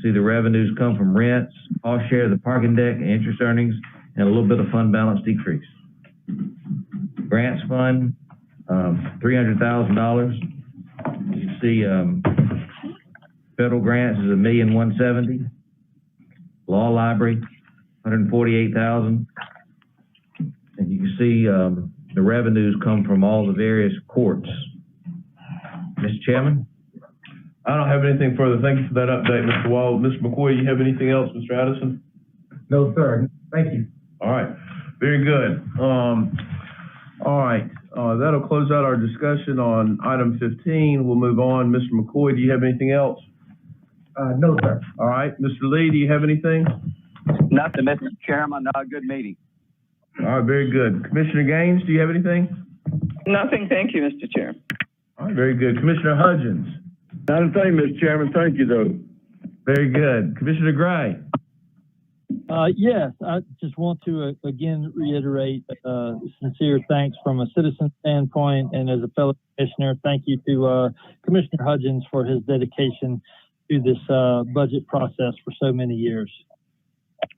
See the revenues come from rents, cost share of the parking deck, and interest earnings, and a little bit of fund balance decrease. Grants fund, $300,000. You can see federal grants is $1,170,000. Law library, $148,000. And you can see the revenues come from all the various courts. Mr. Chairman? I don't have anything further. Thank you for that update, Mr. Wall. Mr. McCoy, you have anything else, Mr. Addison? No, sir. Thank you. All right. Very good. All right. That'll close out our discussion on item 15. We'll move on. Mr. McCoy, do you have anything else? No, sir. All right. Mr. Lee, do you have anything? Nothing, Mr. Chairman. Good meeting. All right, very good. Commissioner Gaines, do you have anything? Nothing, thank you, Mr. Chair. All right, very good. Commissioner Hudgens? Not a thing, Mr. Chairman. Thank you, though. Very good. Commissioner Gray? Yes, I just want to again reiterate sincere thanks from a citizen standpoint and as a fellow commissioner. Thank you to Commissioner Hudgens for his dedication to this budget process for so many years.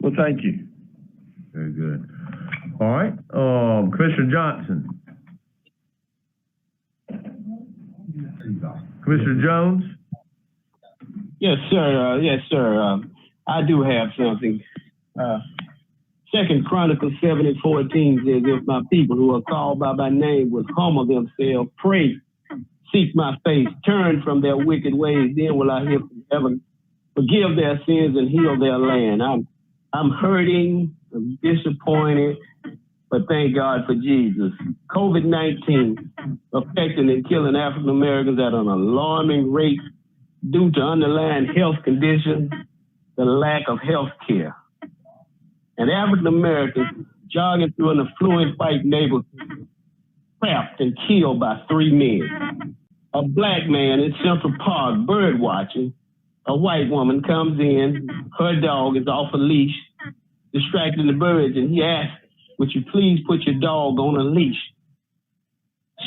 Well, thank you. Very good. All right, Commissioner Johnson? Commissioner Jones? Yes, sir. I do have something. 2 Chronicles 7:14 says, if my people who are called by my name would humble themselves, pray, seek my face, turn from their wicked ways, then will I hear from heaven, forgive their sins and heal their land. I'm hurting, I'm disappointed, but thank God for Jesus. COVID-19 affecting and killing African Americans at an alarming rate due to underlying health conditions, the lack of health care. And African Americans jogging through an affluent white neighborhood, trapped and killed by 3 men. A black man in Central Park bird watching. A white woman comes in, her dog is off a leash, distracting the birds, and he asks, would you please put your dog on a leash?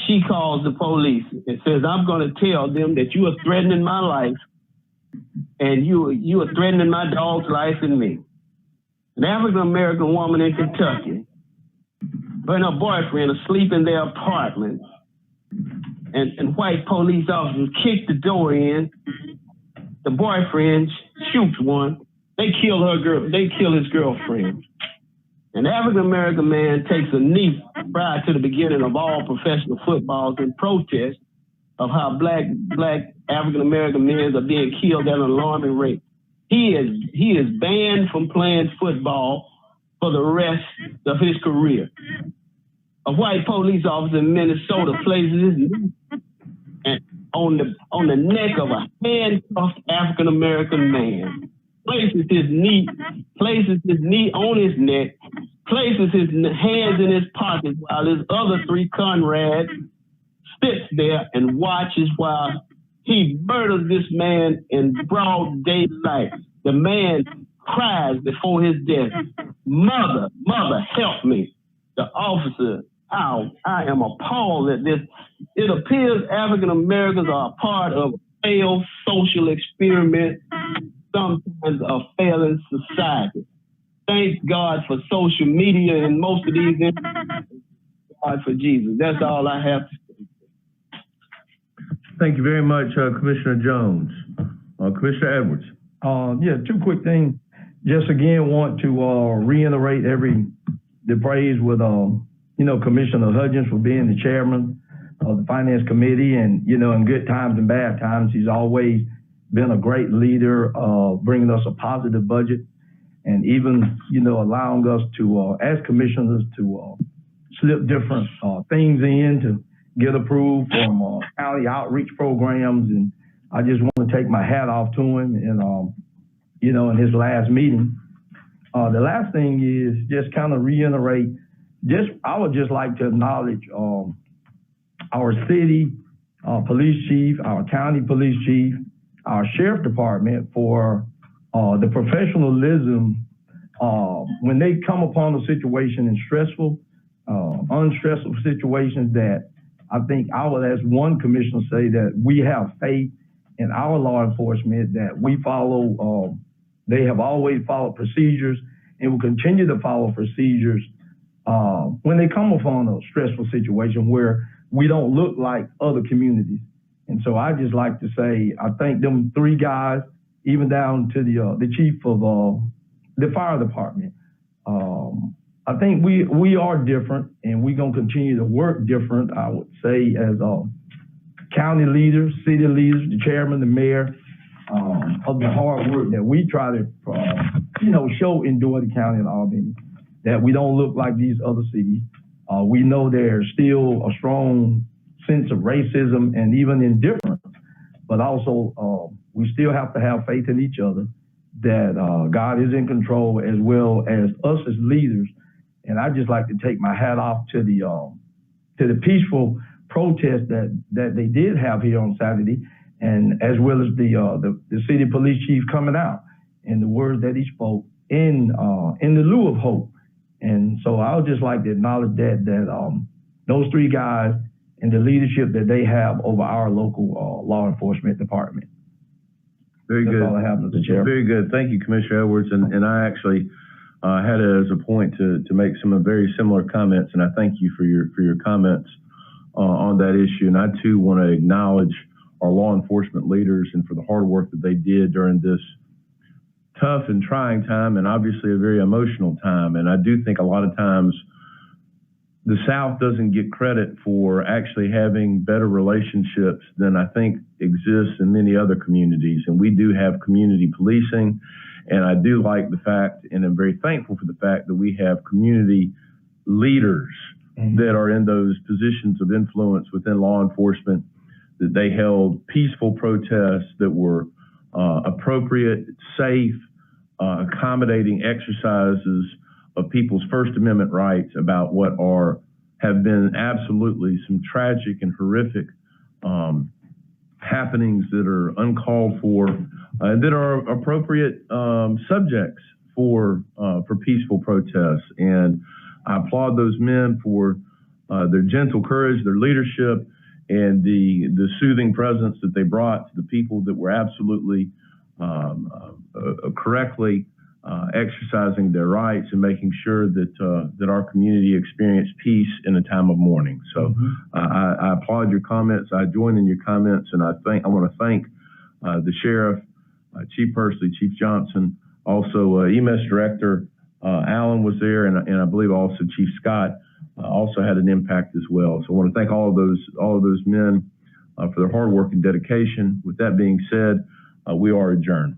She calls the police and says, I'm going to tell them that you are threatening my life and you are threatening my dog's life and me. An African-American woman in Kentucky, her and her boyfriend are asleep in their apartment, and white police officers kick the door in. The boyfriend shoots one. They kill his girlfriend. An African-American man takes a knee prior to the beginning of all professional footballs in protest of how black African-American men are being killed at an alarming rate. He is banned from playing football for the rest of his career. A white police officer in Minnesota places his knee on the neck of a handcuffed African-American man, places his knee on his neck, places his hands in his pockets while his other 3 comrades sits there and watches while he murders this man in broad daylight. The man cries before his death, mother, help me. The officer, I am appalled at this. It appears African Americans are a part of a failed social experiment, sometimes a failing society. Thank God for social media and most of these. God for Jesus. That's all I have to say. Thank you very much, Commissioner Jones. Commissioner Edwards. 2 quick things. Just again want to reiterate the praise with Commissioner Hudgens for being the chairman of the Finance Committee, and in good times and bad times, he's always been a great leader, bringing us a positive budget, and even allowing us to, as commissioners, to slip different things in to get approved from county outreach programs. And I just want to take my hat off to him and, in his last meeting. The last thing is just kind of reiterate, I would just like to acknowledge our city police chief, our county police chief, our sheriff department for the professionalism when they come upon a situation in stressful, unstressful situations that I think I would, as one commissioner, say that we have faith in our law enforcement, that we follow, they have always followed procedures and will continue to follow procedures when they come upon a stressful situation where we don't look like other communities. And so I just like to say, I thank them 3 guys, even down to the chief of the fire department. I think we are different, and we're going to continue to work different, I would say, as county leaders, city leaders, the chairman, the mayor, of the hard work that we try to, show in Dougherty County and Albany, that we don't look like these other cities. We know there's still a strong sense of racism and even indifference, but also we still have to have faith in each other, that God is in control, as well as us as leaders. And I'd just like to take my hat off to the peaceful protest that they did have here on Saturday, and as well as the city police chief coming out and the words that he spoke in the lieu of hope. And so I would just like to acknowledge that those three guys and the leadership that they have over our local law enforcement department. Very good. That's all I have, Mr. Chair. Very good. Thank you, Commissioner Edwards. And I actually had it as a point to make some very similar comments, and I thank you for your comments on that issue. And I too want to acknowledge our law enforcement leaders and for the hard work that they did during this tough and trying time, and obviously a very emotional time. And I do think a lot of times the South doesn't get credit for actually having better relationships than I think exists in many other communities. And we do have community policing, and I do like the fact, and I'm very thankful for the fact that we have community leaders that are in those positions of influence within law enforcement, that they held peaceful protests that were appropriate, safe, accommodating exercises of people's First Amendment rights about what have been absolutely some tragic and horrific happenings that are uncalled for and that are appropriate subjects for peaceful protests. And I applaud those men for their gentle courage, their leadership, and the soothing presence that they brought to the people that were absolutely correctly exercising their rights and making sure that our community experienced peace in a time of mourning. So I applaud your comments. I join in your comments, and I want to thank the sheriff, Chief Persley, Chief Johnson, also EMS Director Allen was there, and I believe also Chief Scott also had an impact as well. So I want to thank all of those men for their hard work and dedication. With that being said, we are adjourned.